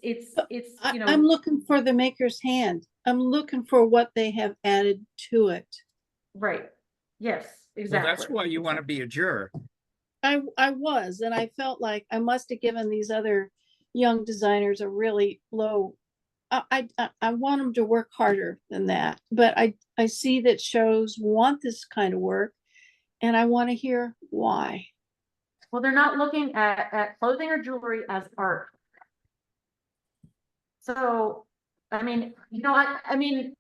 you know, I'm looking for the maker's hand. I'm looking for what they have added to it. right. Yes, Well, exactly. that's why you want to be a juror. I was, and I felt like I must have given these other young designers a really low. I want them to work harder than that, but I see that shows want this kind of work, and I want to hear why. Well, they're not looking at clothing or jewelry as art. So, I mean, you know, I mean,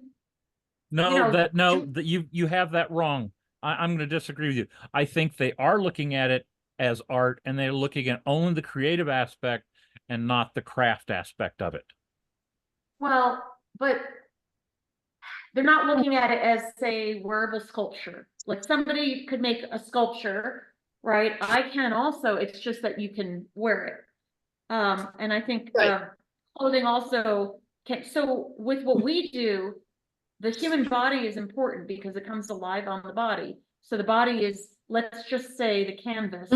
No, you know, that you have that wrong. I'm going to disagree with you. I think they are looking at it as art, and they're looking at only the creative aspect and not the craft aspect of it. well, but they're not looking at it as, say, wearable sculpture. Like somebody could make a sculpture, right? I can also, it's just that you can wear it. And I think Right. clothing also can, so with what we do, the human body is important because it comes alive on the body. So the body is, let's just say, the canvas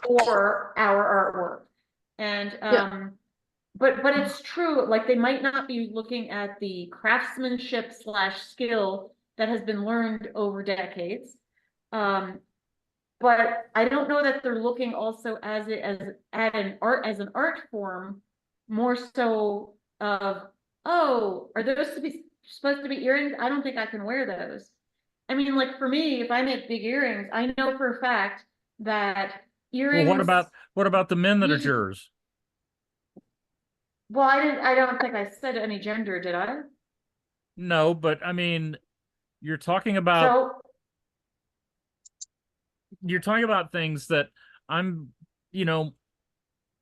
for our artwork. And but it's true, like they might not be looking at the craftsmanship / skill that has been learned over decades. But I don't know that they're looking also as an art form, more so of, oh, are those supposed to be earrings? I don't think I can wear those. I mean, like for me, if I make big earrings, I know for a fact that earrings. Well, what about the men that are usually- jurors? Well, I don't think I said any gender, did I? No, but I mean, you're talking about So, things that I'm, you know,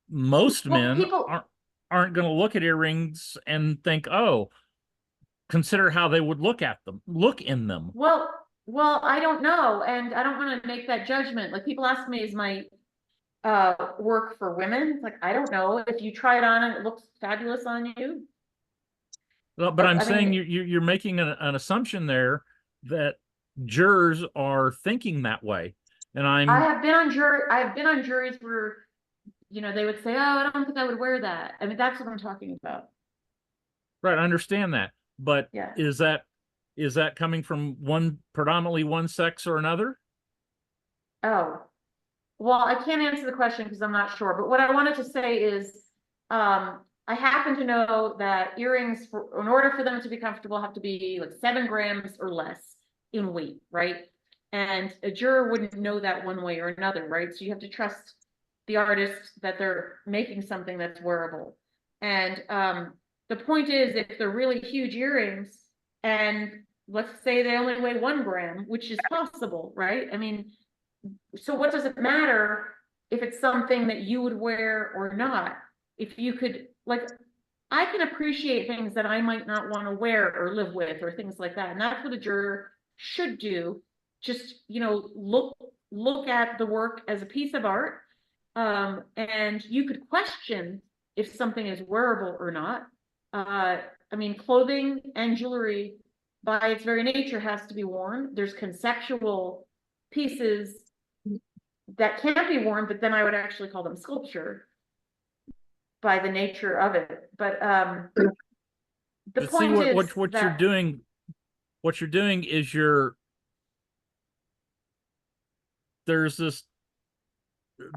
most well, men people, aren't going to look at earrings and think, oh, consider how they would look in them. well, I don't know, and I don't want to make that judgment. Like people ask me, is my work for women? It's like, I don't know. If you try it on and it looks fabulous on you. But I'm I saying mean, you're making an assumption there that jurors are thinking that way, and I have been on juries where, you know, they would say, oh, I don't think I would wear that. I mean, that's what I'm talking about. right. I understand that, but Yeah. is that coming from predominantly one sex or another? Oh, well, I can't answer the question because I'm not sure. But what I wanted to say is, I happen to know that earrings, in order for them to be comfortable, have to be like 7 grams or less in weight, right? And a juror wouldn't know that one way or another, right? So you have to trust the artist that they're making something that's wearable. And the point is, if they're really huge earrings, and let's say they only weigh 1 gram, which is possible, right? I mean, so what does it matter if it's something that you would wear or not? If you could, like, I can appreciate things that I might not want to wear or live with or things like that. And that's what a juror should do. Just, you know, look at the work as a piece of art, And you could question if something is wearable or not. I mean, clothing and jewelry by its very nature has to be worn. There's conceptual pieces that can't be worn, but then I would actually call them sculpture by the nature of it. But the But see, point is what you're that doing, is there's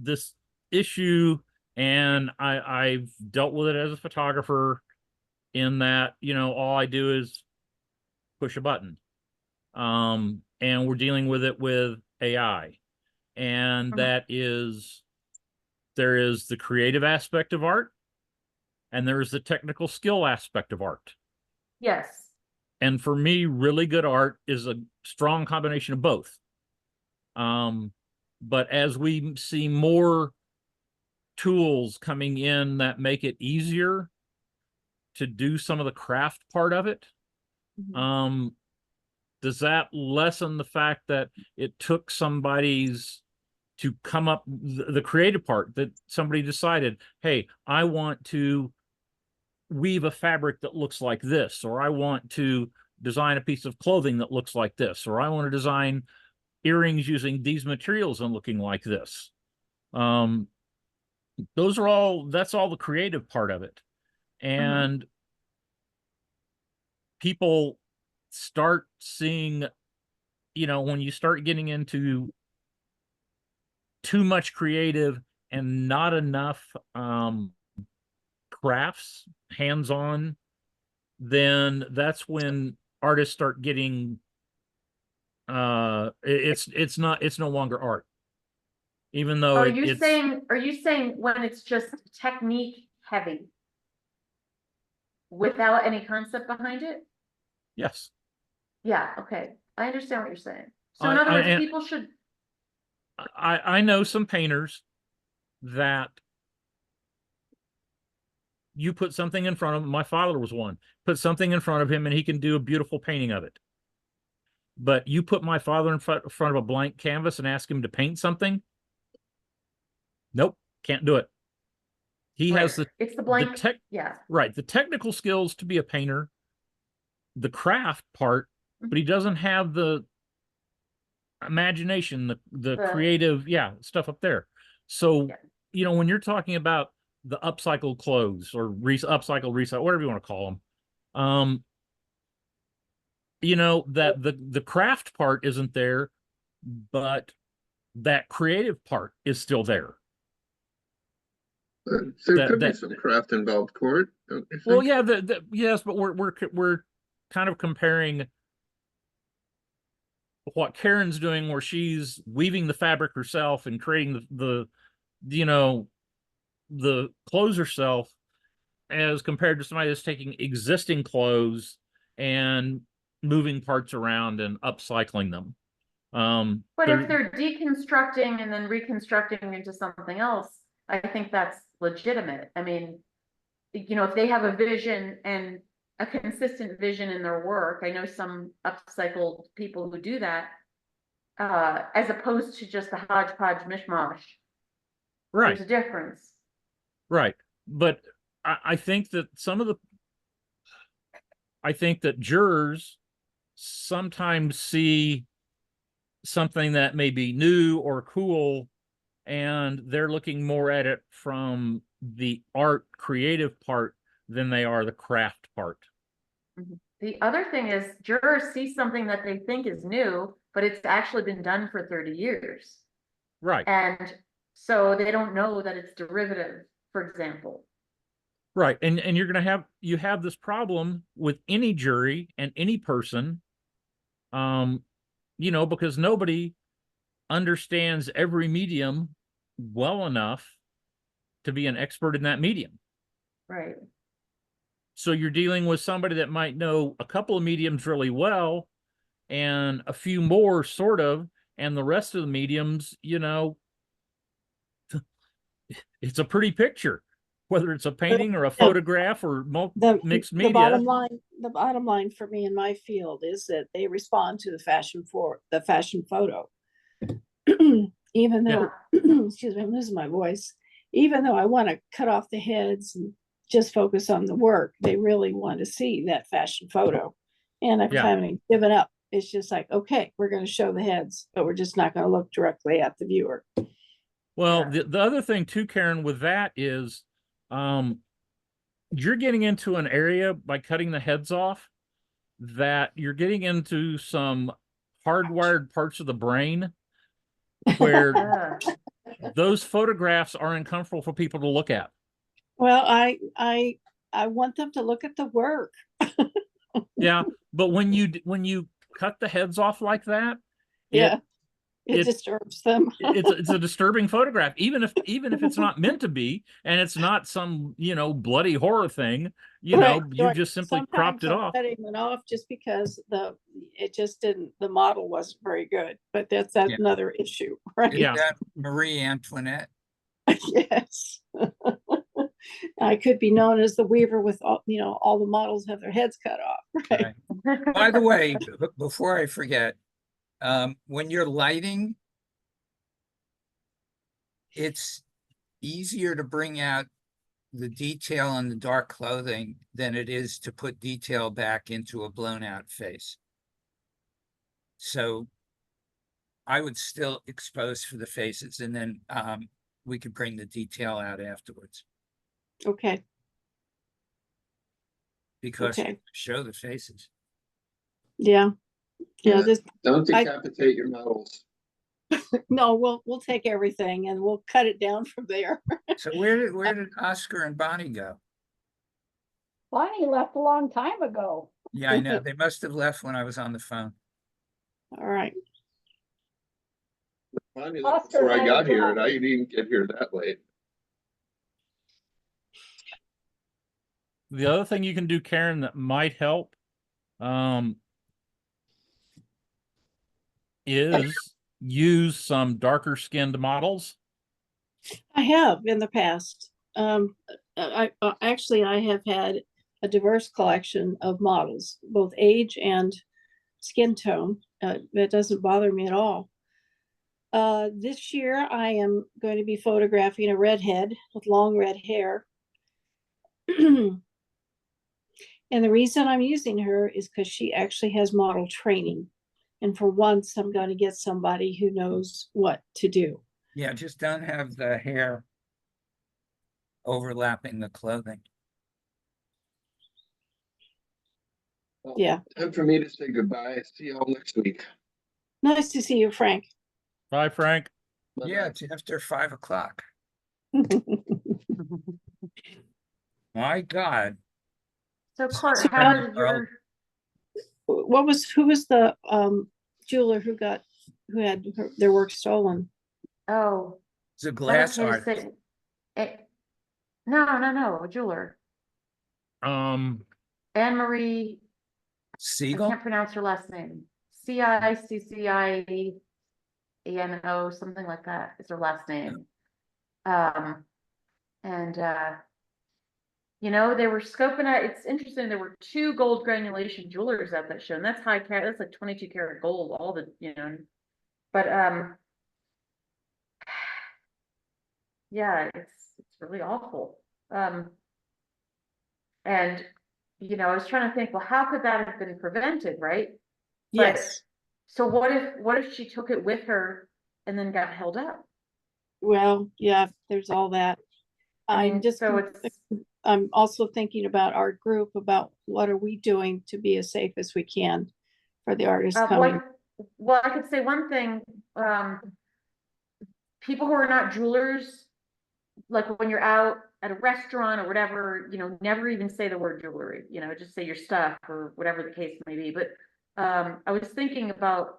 this issue, and I've dealt with it as a photographer, in that, you know, all I do is push a button. And we're dealing with it with AI. And there is the creative aspect of art, and there is the technical skill aspect of art. yes. And for me, really good art is a strong combination of both. But as we see more tools coming in that make it easier to do some of the craft part of it, does that lessen the fact that it took somebody's to come up the creative part, that somebody decided, hey, I want to weave a fabric that looks like this, or I want to design a piece of clothing that looks like this, or I want to design earrings using these materials and looking like this. That's all the creative part of it. And people start seeing, you know, when you start getting into too much creative and not enough crafts, hands-on, then that's when artists start getting it's no longer art, even though Are you saying when it's just technique heavy without any concept behind it? Yes. Yeah, okay. I understand what you're saying. So in other words, people should. I know some painters that you put something in front of him. My father was one. Put something in front of him and he can do a beautiful painting of it. But you put my father in front of a blank canvas and ask him to paint something, nope, can't do it. He has it's the blank, right, the technical skills to be a painter, the craft part, but he doesn't have the imagination, the creative, stuff up there. So, you know, when you're talking about the upcycled clothes or upcycled, recycle, whatever you want to call them, you know, that the craft part isn't there, but that creative part is still there. There could be some craft involved, Court. Well, yeah, yes, but we're kind of comparing what Karen's doing, where she's weaving the fabric herself and creating the you know, the clothes herself, as compared to somebody that's taking existing clothes and moving parts around and upcycling them. But if they're deconstructing and then reconstructing into something else, I think that's legitimate. I mean, you know, if they have a vision and a consistent vision in their work, I know some upcycled people who do that, as opposed to just the hodgepodge mishmash. Right. There's a difference. Right. But I think that I think that jurors sometimes see something that may be new or cool, and they're looking more at it from the art creative part than they are the craft part. The other thing is jurors see something that they think is new, but it's actually been done for 30 years. Right. And so they don't know that it's derivative, for example. Right. And you're going to have this problem with any jury and any person, you know, because nobody understands every medium well enough to be an expert in that medium. Right. So you're dealing with somebody that might know a couple of mediums really well and a few more sort of, and the rest of the mediums, you know, it's a pretty picture, whether it's a painting or a photograph or mixed media. The bottom line for me in my field is that they respond to the fashion photo. even though, excuse me, I'm losing my voice, even though I want to cut off the heads and just focus on the work, they really want to see that fashion photo. And I've Yeah. kind of given up. It's just like, okay, we're going to show the heads, but we're just not going to look directly at the viewer. Well, the other thing too, Karen, with that is, you're getting into an area by cutting the heads off that you're getting into some hardwired parts of the brain where those photographs are uncomfortable for people to look at. Well, I want them to look at the work. Yeah, but when you cut the heads off like that, Yeah, it it- disturbs them. it's a disturbing photograph, even if it's not meant to be, and it's not some bloody horror thing. Right, You right. just simply cropped Sometimes it I'm off. cutting it off just because the model wasn't very good, but that's Yeah. another issue, right? Is Yeah. that Marie Antoinette? Yes. I could be known as the weaver with all, all the models have their heads cut off, right? Right. By the way, before I forget, when you're lighting, it's easier to bring out the detail on the dark clothing than it is to put detail back into a blown out face. So I would still expose for the faces, and then we could bring the detail out afterwards, Okay, because Okay. show the faces. yeah. Yeah. This, Don't I- decapitate your models. no, we'll take everything and we'll cut it down from there. So where did Oscar and Bonnie go? Bonnie left a long time ago. Yeah, I know. They must have left when I was on the phone. All right. Bonnie left Oscar before I had got a here, job. and I didn't get here that late. The other thing you can do, Karen, that might help, is use some darker skinned models. I have in the past. I actually I have had a diverse collection of models, both age and skin tone. That doesn't bother me at all. This year I am going to be photographing a redhead with long red hair. And the reason I'm using her is because she actually has model training. And for once, I'm going to get somebody who knows what to do. Yeah, just don't have the hair overlapping the clothing. Well, Yeah. time for me to say goodbye. See y'all next week. Nice to see you, Frank. Bye, Frank. Bye-bye. Yeah, it's after 5 o'clock. My God. So Clark, So, how did Earl- your, Who was the jeweler who had their work stolen? oh, It's a I was glass gonna artist. say, no, a jeweler. Um, Anne Marie, I Siegel? can't pronounce her last name. Ciccino, something like that is her last name. And they were scoping out, it's interesting, there were 2 gold granulation jewelers at that show, and that's high carat, that's like 22 karat gold, all the, but yeah, it's really awful. And I was trying to think, well, how could that have been prevented, right? But- Yes. So what if she took it with her and then got held up? Well, yeah, there's all that. I'm also thinking about our group, about what are we doing to be as safe as we can for the artists coming. Well, I could say one thing, people who are not jewelers, like when you're out at a restaurant or whatever, never even say the word jewelry, just say your stuff or whatever the case may be. But I was thinking about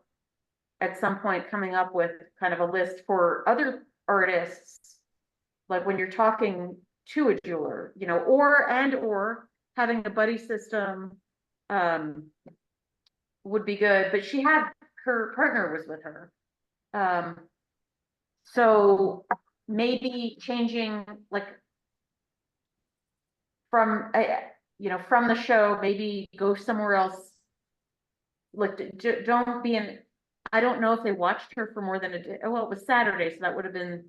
at some point coming up with kind of a list for other artists, like when you're talking to a jeweler, or having a buddy system would be good. But she had, her partner was with her. So maybe changing, like, from the show, maybe go somewhere else. Like, don't be I don't know if they watched her for more than a day. Oh, well, it was Saturday, so that would have been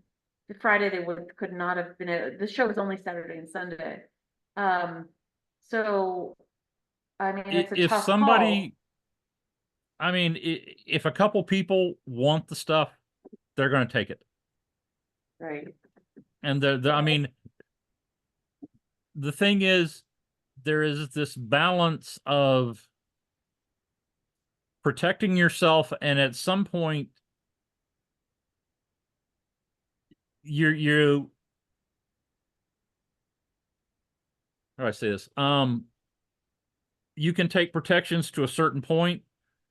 the Friday. They could not have been. The show was only Saturday and Sunday. So I mean, it's a If tough somebody, I mean, if a couple people want the stuff, they're going to take it. call. Right. And I mean, the thing is, there is this balance of protecting yourself, and at some point, you how do I say this? You can take protections to a certain point,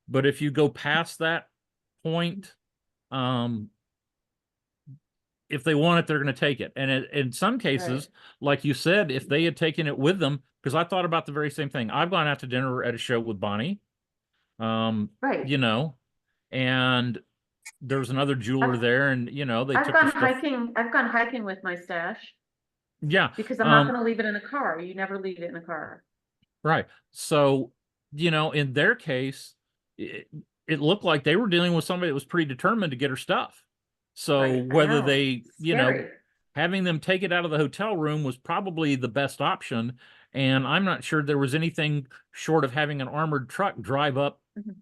but if you go past that point, if they want it, they're going to take it. And in some cases, like you said, if they had taken it with them, because I thought about the very same thing. I've gone out to dinner at a show with Bonnie, Right. you know, and there was another jeweler there, and you know, they I've took gone the stuff. hiking. I've gone hiking with my stash Yeah, because I'm not going to leave it in a car. You never leave it in a car. right. So, you know, in their case, it looked like they were dealing with somebody that was pretty determined to get her stuff. So Right, I whether know. they, you know, Scary. having them take it out of the hotel room was probably the best option. And I'm not sure there was anything short of having an armored truck drive up, Mhm.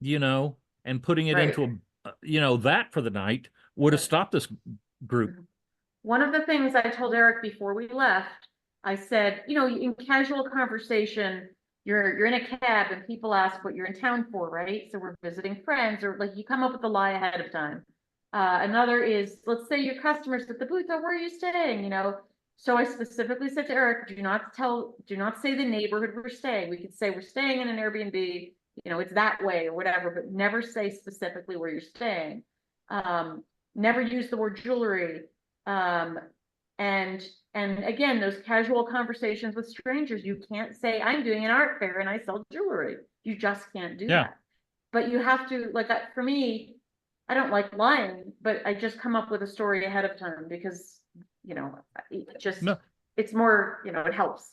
you know, and putting it Right. into you know, that for the night would have stopped this group. One of the things I told Eric before we left, I said, you know, in casual conversation, you're in a cab and people ask what you're in town for, right? So we're visiting friends, or like you come up with a lie ahead of time. Another is, let's say your customers at the booth, oh, where are you staying? You know, so I specifically said to Eric, do not say the neighborhood we're staying. We could say we're staying in an Airbnb, you know, it's that way or whatever, but never say specifically where you're staying. Never use the word jewelry. And again, those casual conversations with strangers, you can't say, I'm doing an art fair and I sell jewelry. You just can't do that. But you have to, like, for me, I don't like lying, but I just come up with a story ahead of time because, you know, it's more, you know, it helps.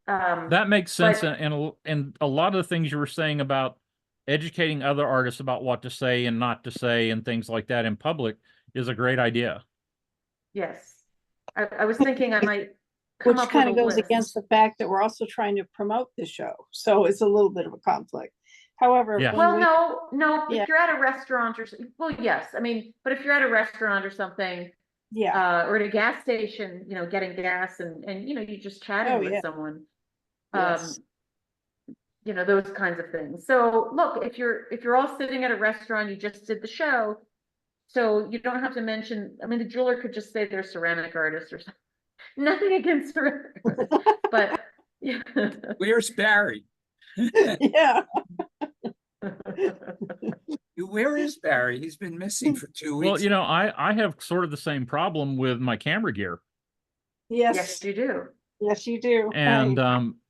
That makes sense. but- And a lot of the things you were saying about educating other artists about what to say and not to say and things like that in public is a great idea. Yes. I was thinking I might come Which up kind with of a goes list. against the fact that we're also trying to promote the show. So it's a little bit of a conflict. However, Yeah. when Well, no, Yeah. if you're at a restaurant or, well, yes, I mean, but if you're at a restaurant or something, yeah, or at a gas station, you know, getting gas and, you know, you just chatting Oh, with yeah. someone. Yes. You know, those kinds of things. So look, if you're all sitting at a restaurant, you just did the show, so you don't have to mention, I mean, the jeweler could just say they're ceramic artists or something. Nothing against ceramic artists, but yeah. Where's Barry? yeah. Where is Barry? He's been missing for 2 weeks. Well, you know, I have sort of the same problem with my camera gear. Yes. Yes, you do. Yes, you do. And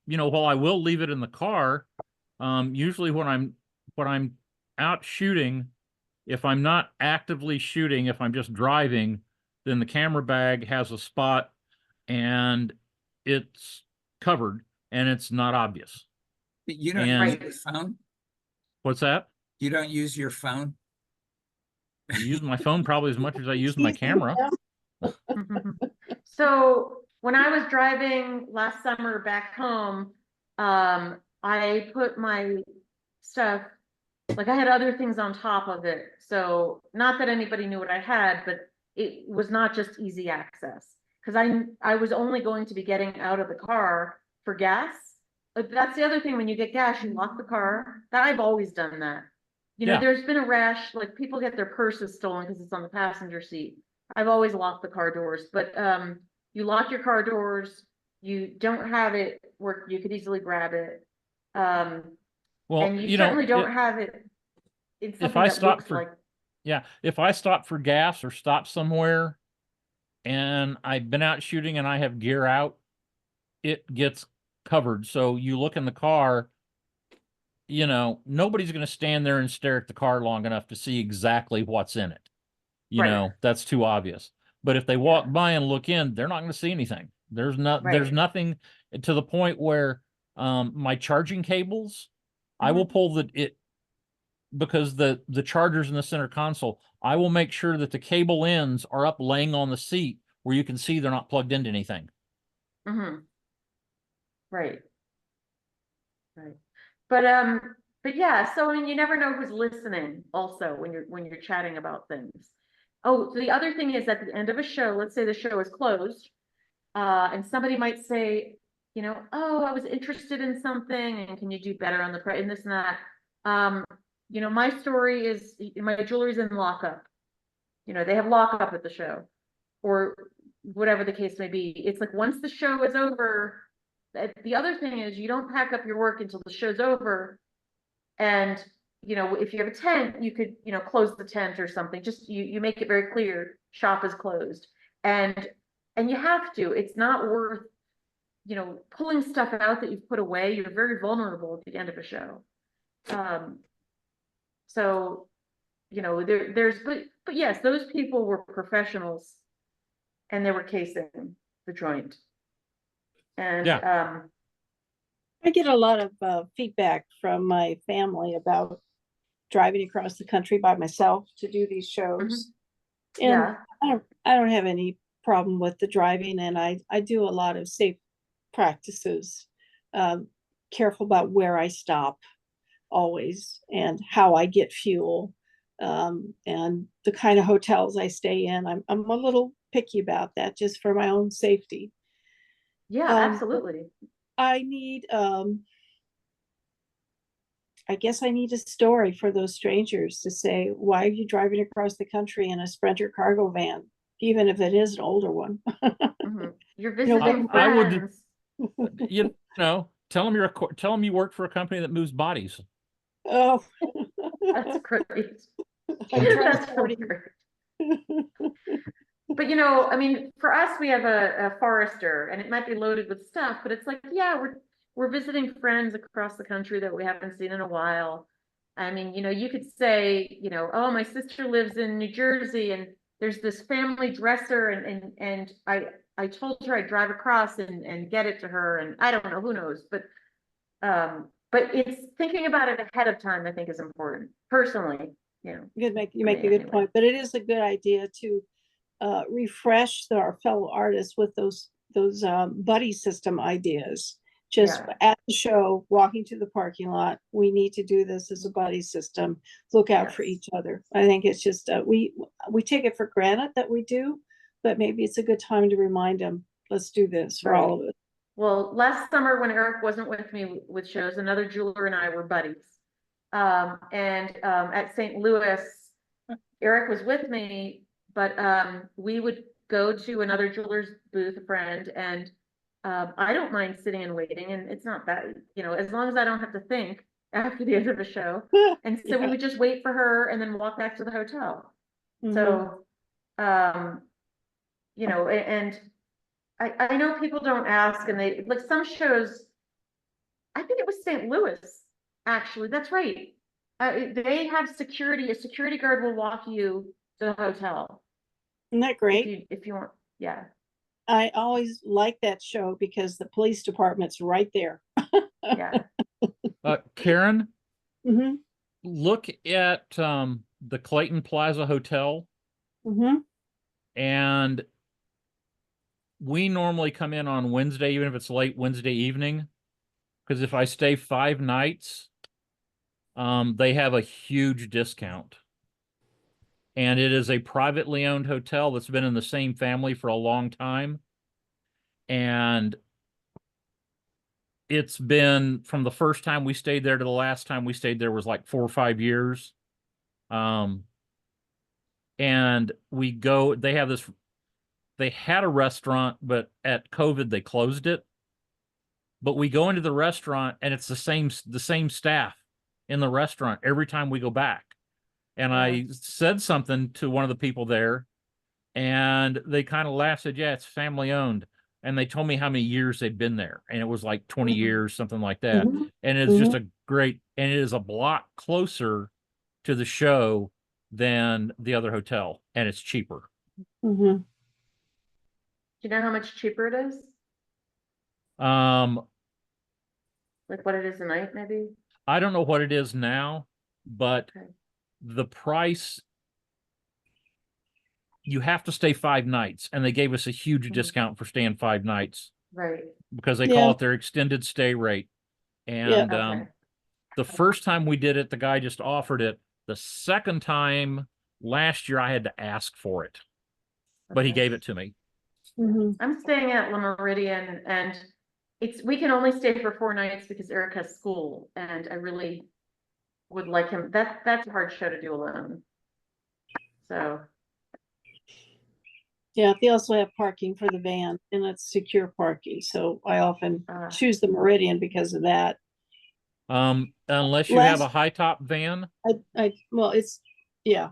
you know, while I will leave it in the car, usually when I'm out shooting, if I'm not actively shooting, if I'm just driving, then the camera bag has a spot and it's covered and it's not obvious. You don't And- use your phone? What's that? You don't use your phone? I use my phone probably as much as I use my camera. So when I was driving last summer back home, I put my stuff, like I had other things on top of it. So not that anybody knew what I had, but it was not just easy access. Because I was only going to be getting out of the car for gas. But that's the other thing, when you get gas, you lock the car. I've always done that. You know, Yeah. there's been a rash, like people get their purses stolen because it's on the passenger seat. I've always locked the car doors, but you lock your car doors, you don't have it where you could easily grab it. Well, And you you know, certainly don't have it in if something I that stop looks for like, yeah, if I stop for gas or stop somewhere and I've been out shooting and I have gear out, it gets covered. So you look in the car, you know, nobody's going to stand there and stare at the car long enough to see exactly what's in it. You Right. know, that's too obvious. But if they walk by and look in, they're not going to see anything. There's Right. nothing to the point where my charging cables, I will pull because the chargers in the center console, I will make sure that the cable ends are up laying on the seat where you can see they're not plugged into anything. Mm-hmm. Right. Right. But yeah, so I mean, you never know who's listening also when you're chatting about things. Oh, the other thing is at the end of a show, let's say the show is closed, and somebody might say, you know, oh, I was interested in something, and can you do better on the price and this and that. You know, my story is my jewelry's in lockup. You know, they have lockup at the show, or whatever the case may be. It's like once the show is over, the other thing is you don't pack up your work until the show's over. And, you know, if you have a tent, you could, you know, close the tent or something. Just you make it very clear, shop is closed. And you have to. It's not worth, you know, pulling stuff out that you've put away. You're very vulnerable at the end of a show. So, you know, but yes, those people were professionals, and they were casing the joint. And I get a lot of feedback from my family about driving across the country by myself to do these shows. And yeah, I don't have any problem with the driving, and I do a lot of safe practices, careful about where I stop always and how I get fuel, and the kind of hotels I stay in. I'm a little picky about that just for my own safety. yeah, absolutely. I need I guess I need a story for those strangers to say, why are you driving across the country in a Sprinter cargo van, even if it is an older one? You're visiting I would, friends. you know, tell them you work for a company that moves bodies. Oh, That's great. I'm That's really great. But you know, I mean, for us, we have a forester, and it might be loaded with stuff, but it's like, yeah, we're visiting friends across the country that we haven't seen in a while. I mean, you know, you could say, you know, oh, my sister lives in New Jersey, and there's this family dresser, and I told her I'd drive across and get it to her, and I don't know, who knows, but it's thinking about it ahead of time, I think, is important, personally. You know, you make a good anyway. point, but it is a good idea to refresh our fellow artists with those buddy system ideas. Just at the show, walking to the parking lot, we need to do this as a buddy system. Look out for each other. I think it's just we take it for granted that we do, but maybe it's a good time to remind them. Let's do this for all of us. Well, last summer when Eric wasn't with me with shows, another jeweler and I were buddies. At St. Louis, Eric was with me, but we would go to another jeweler's booth, a friend, and I don't mind sitting and waiting, and it's not bad, you know, as long as I don't have to think after the end of the show. And so we would just wait for her and then walk back to the hotel. So, you know, and I know people don't ask, and they like some shows. I think it was St. Louis, actually. That's right. They have security. A security guard will walk you to the hotel. Isn't that great? If you want, yeah. I always like that show because the police department's right there. Yeah. Karen, look at the Clayton Plaza Hotel. And we normally come in on Wednesday, even if it's late Wednesday evening, because if I stay 5 nights, they have a huge discount. And it is a privately owned hotel that's been in the same family for a long time. And it's been from the first time we stayed there to the last time we stayed there was like 4 or 5 years. And we go, they had a restaurant, but at COVID, they closed it. But we go into the restaurant and it's the same staff in the restaurant every time we go back. And I said something to one of the people there, and they kind of laughed, said, yeah, it's family owned. And they told me how many years they'd been there. And it was like 20 years, something like that. And it's just and it is a block closer to the show than the other hotel. And it's cheaper. Do you know how much cheaper it is? Like what it is a night, maybe? I don't know what it is now, but Okay. the price, you have to stay 5 nights, and they gave us a huge Mhm. discount for staying 5 nights Right, because they Yeah. call it their extended stay rate. And okay. the first time we did it, the guy just offered it. The second time last year, I had to ask for it, but he Okay. gave it to me. Mhm. I'm staying at La Meridian and we can only stay for 4 nights because Eric has school and I really would like him. That's a hard show to do alone. So, Yeah, they also have parking for the van and it's secure parking. So I often uh, choose the Meridian because of that. Unless you have a Last- high top van, Well, yeah.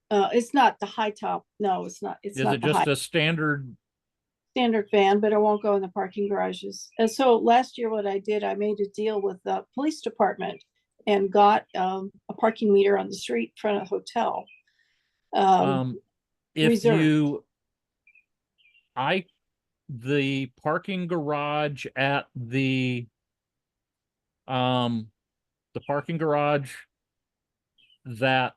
It's not the high top. No, it's not. It's is not it the high just a standard? standard van, but it won't go in the parking garages. And so last year, what I did, I made a deal with the police department and got a parking meter on the street in front of the hotel. If Reserved. the parking garage at the parking garage that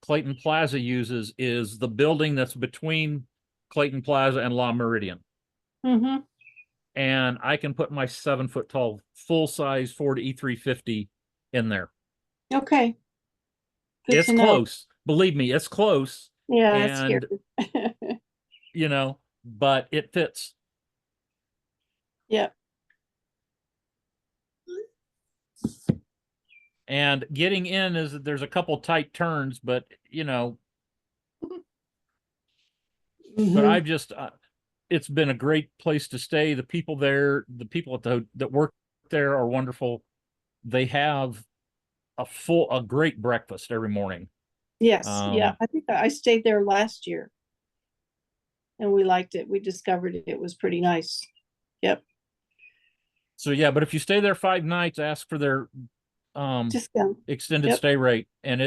Clayton Plaza uses is the building that's between Clayton Plaza and La Meridian. Mm-hmm. And I can put my 7-foot tall full size Ford E350 in there. Okay. Good It's to know. close. Believe me, it's close. Yeah, that's And scary. but it fits. Yeah. And getting in is there's a couple tight turns, but Mhm. but I've just it's been a great place to stay. The people there, the people that work there are wonderful. They have a great breakfast every morning. Yes, yeah. Um, I think I stayed there last year. And we liked it. We discovered it was pretty nice. Yep. So yeah, but if you stay there 5 nights, ask for their Discount. extended Yep. stay rate, and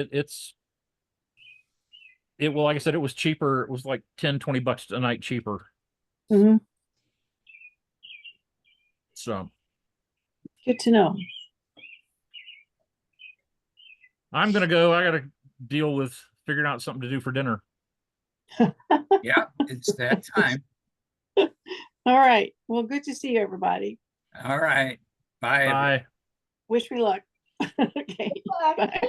well, like I said, it was cheaper. It was like $10-20 a night cheaper. Mm-hmm. So Good to know. I'm gonna go. I gotta deal with figuring out something to do for dinner. Yeah, it's that time. All right. Well, good to see you, everybody. All right. Bye. everyone. Bye. Wish me luck. Okay. Bye.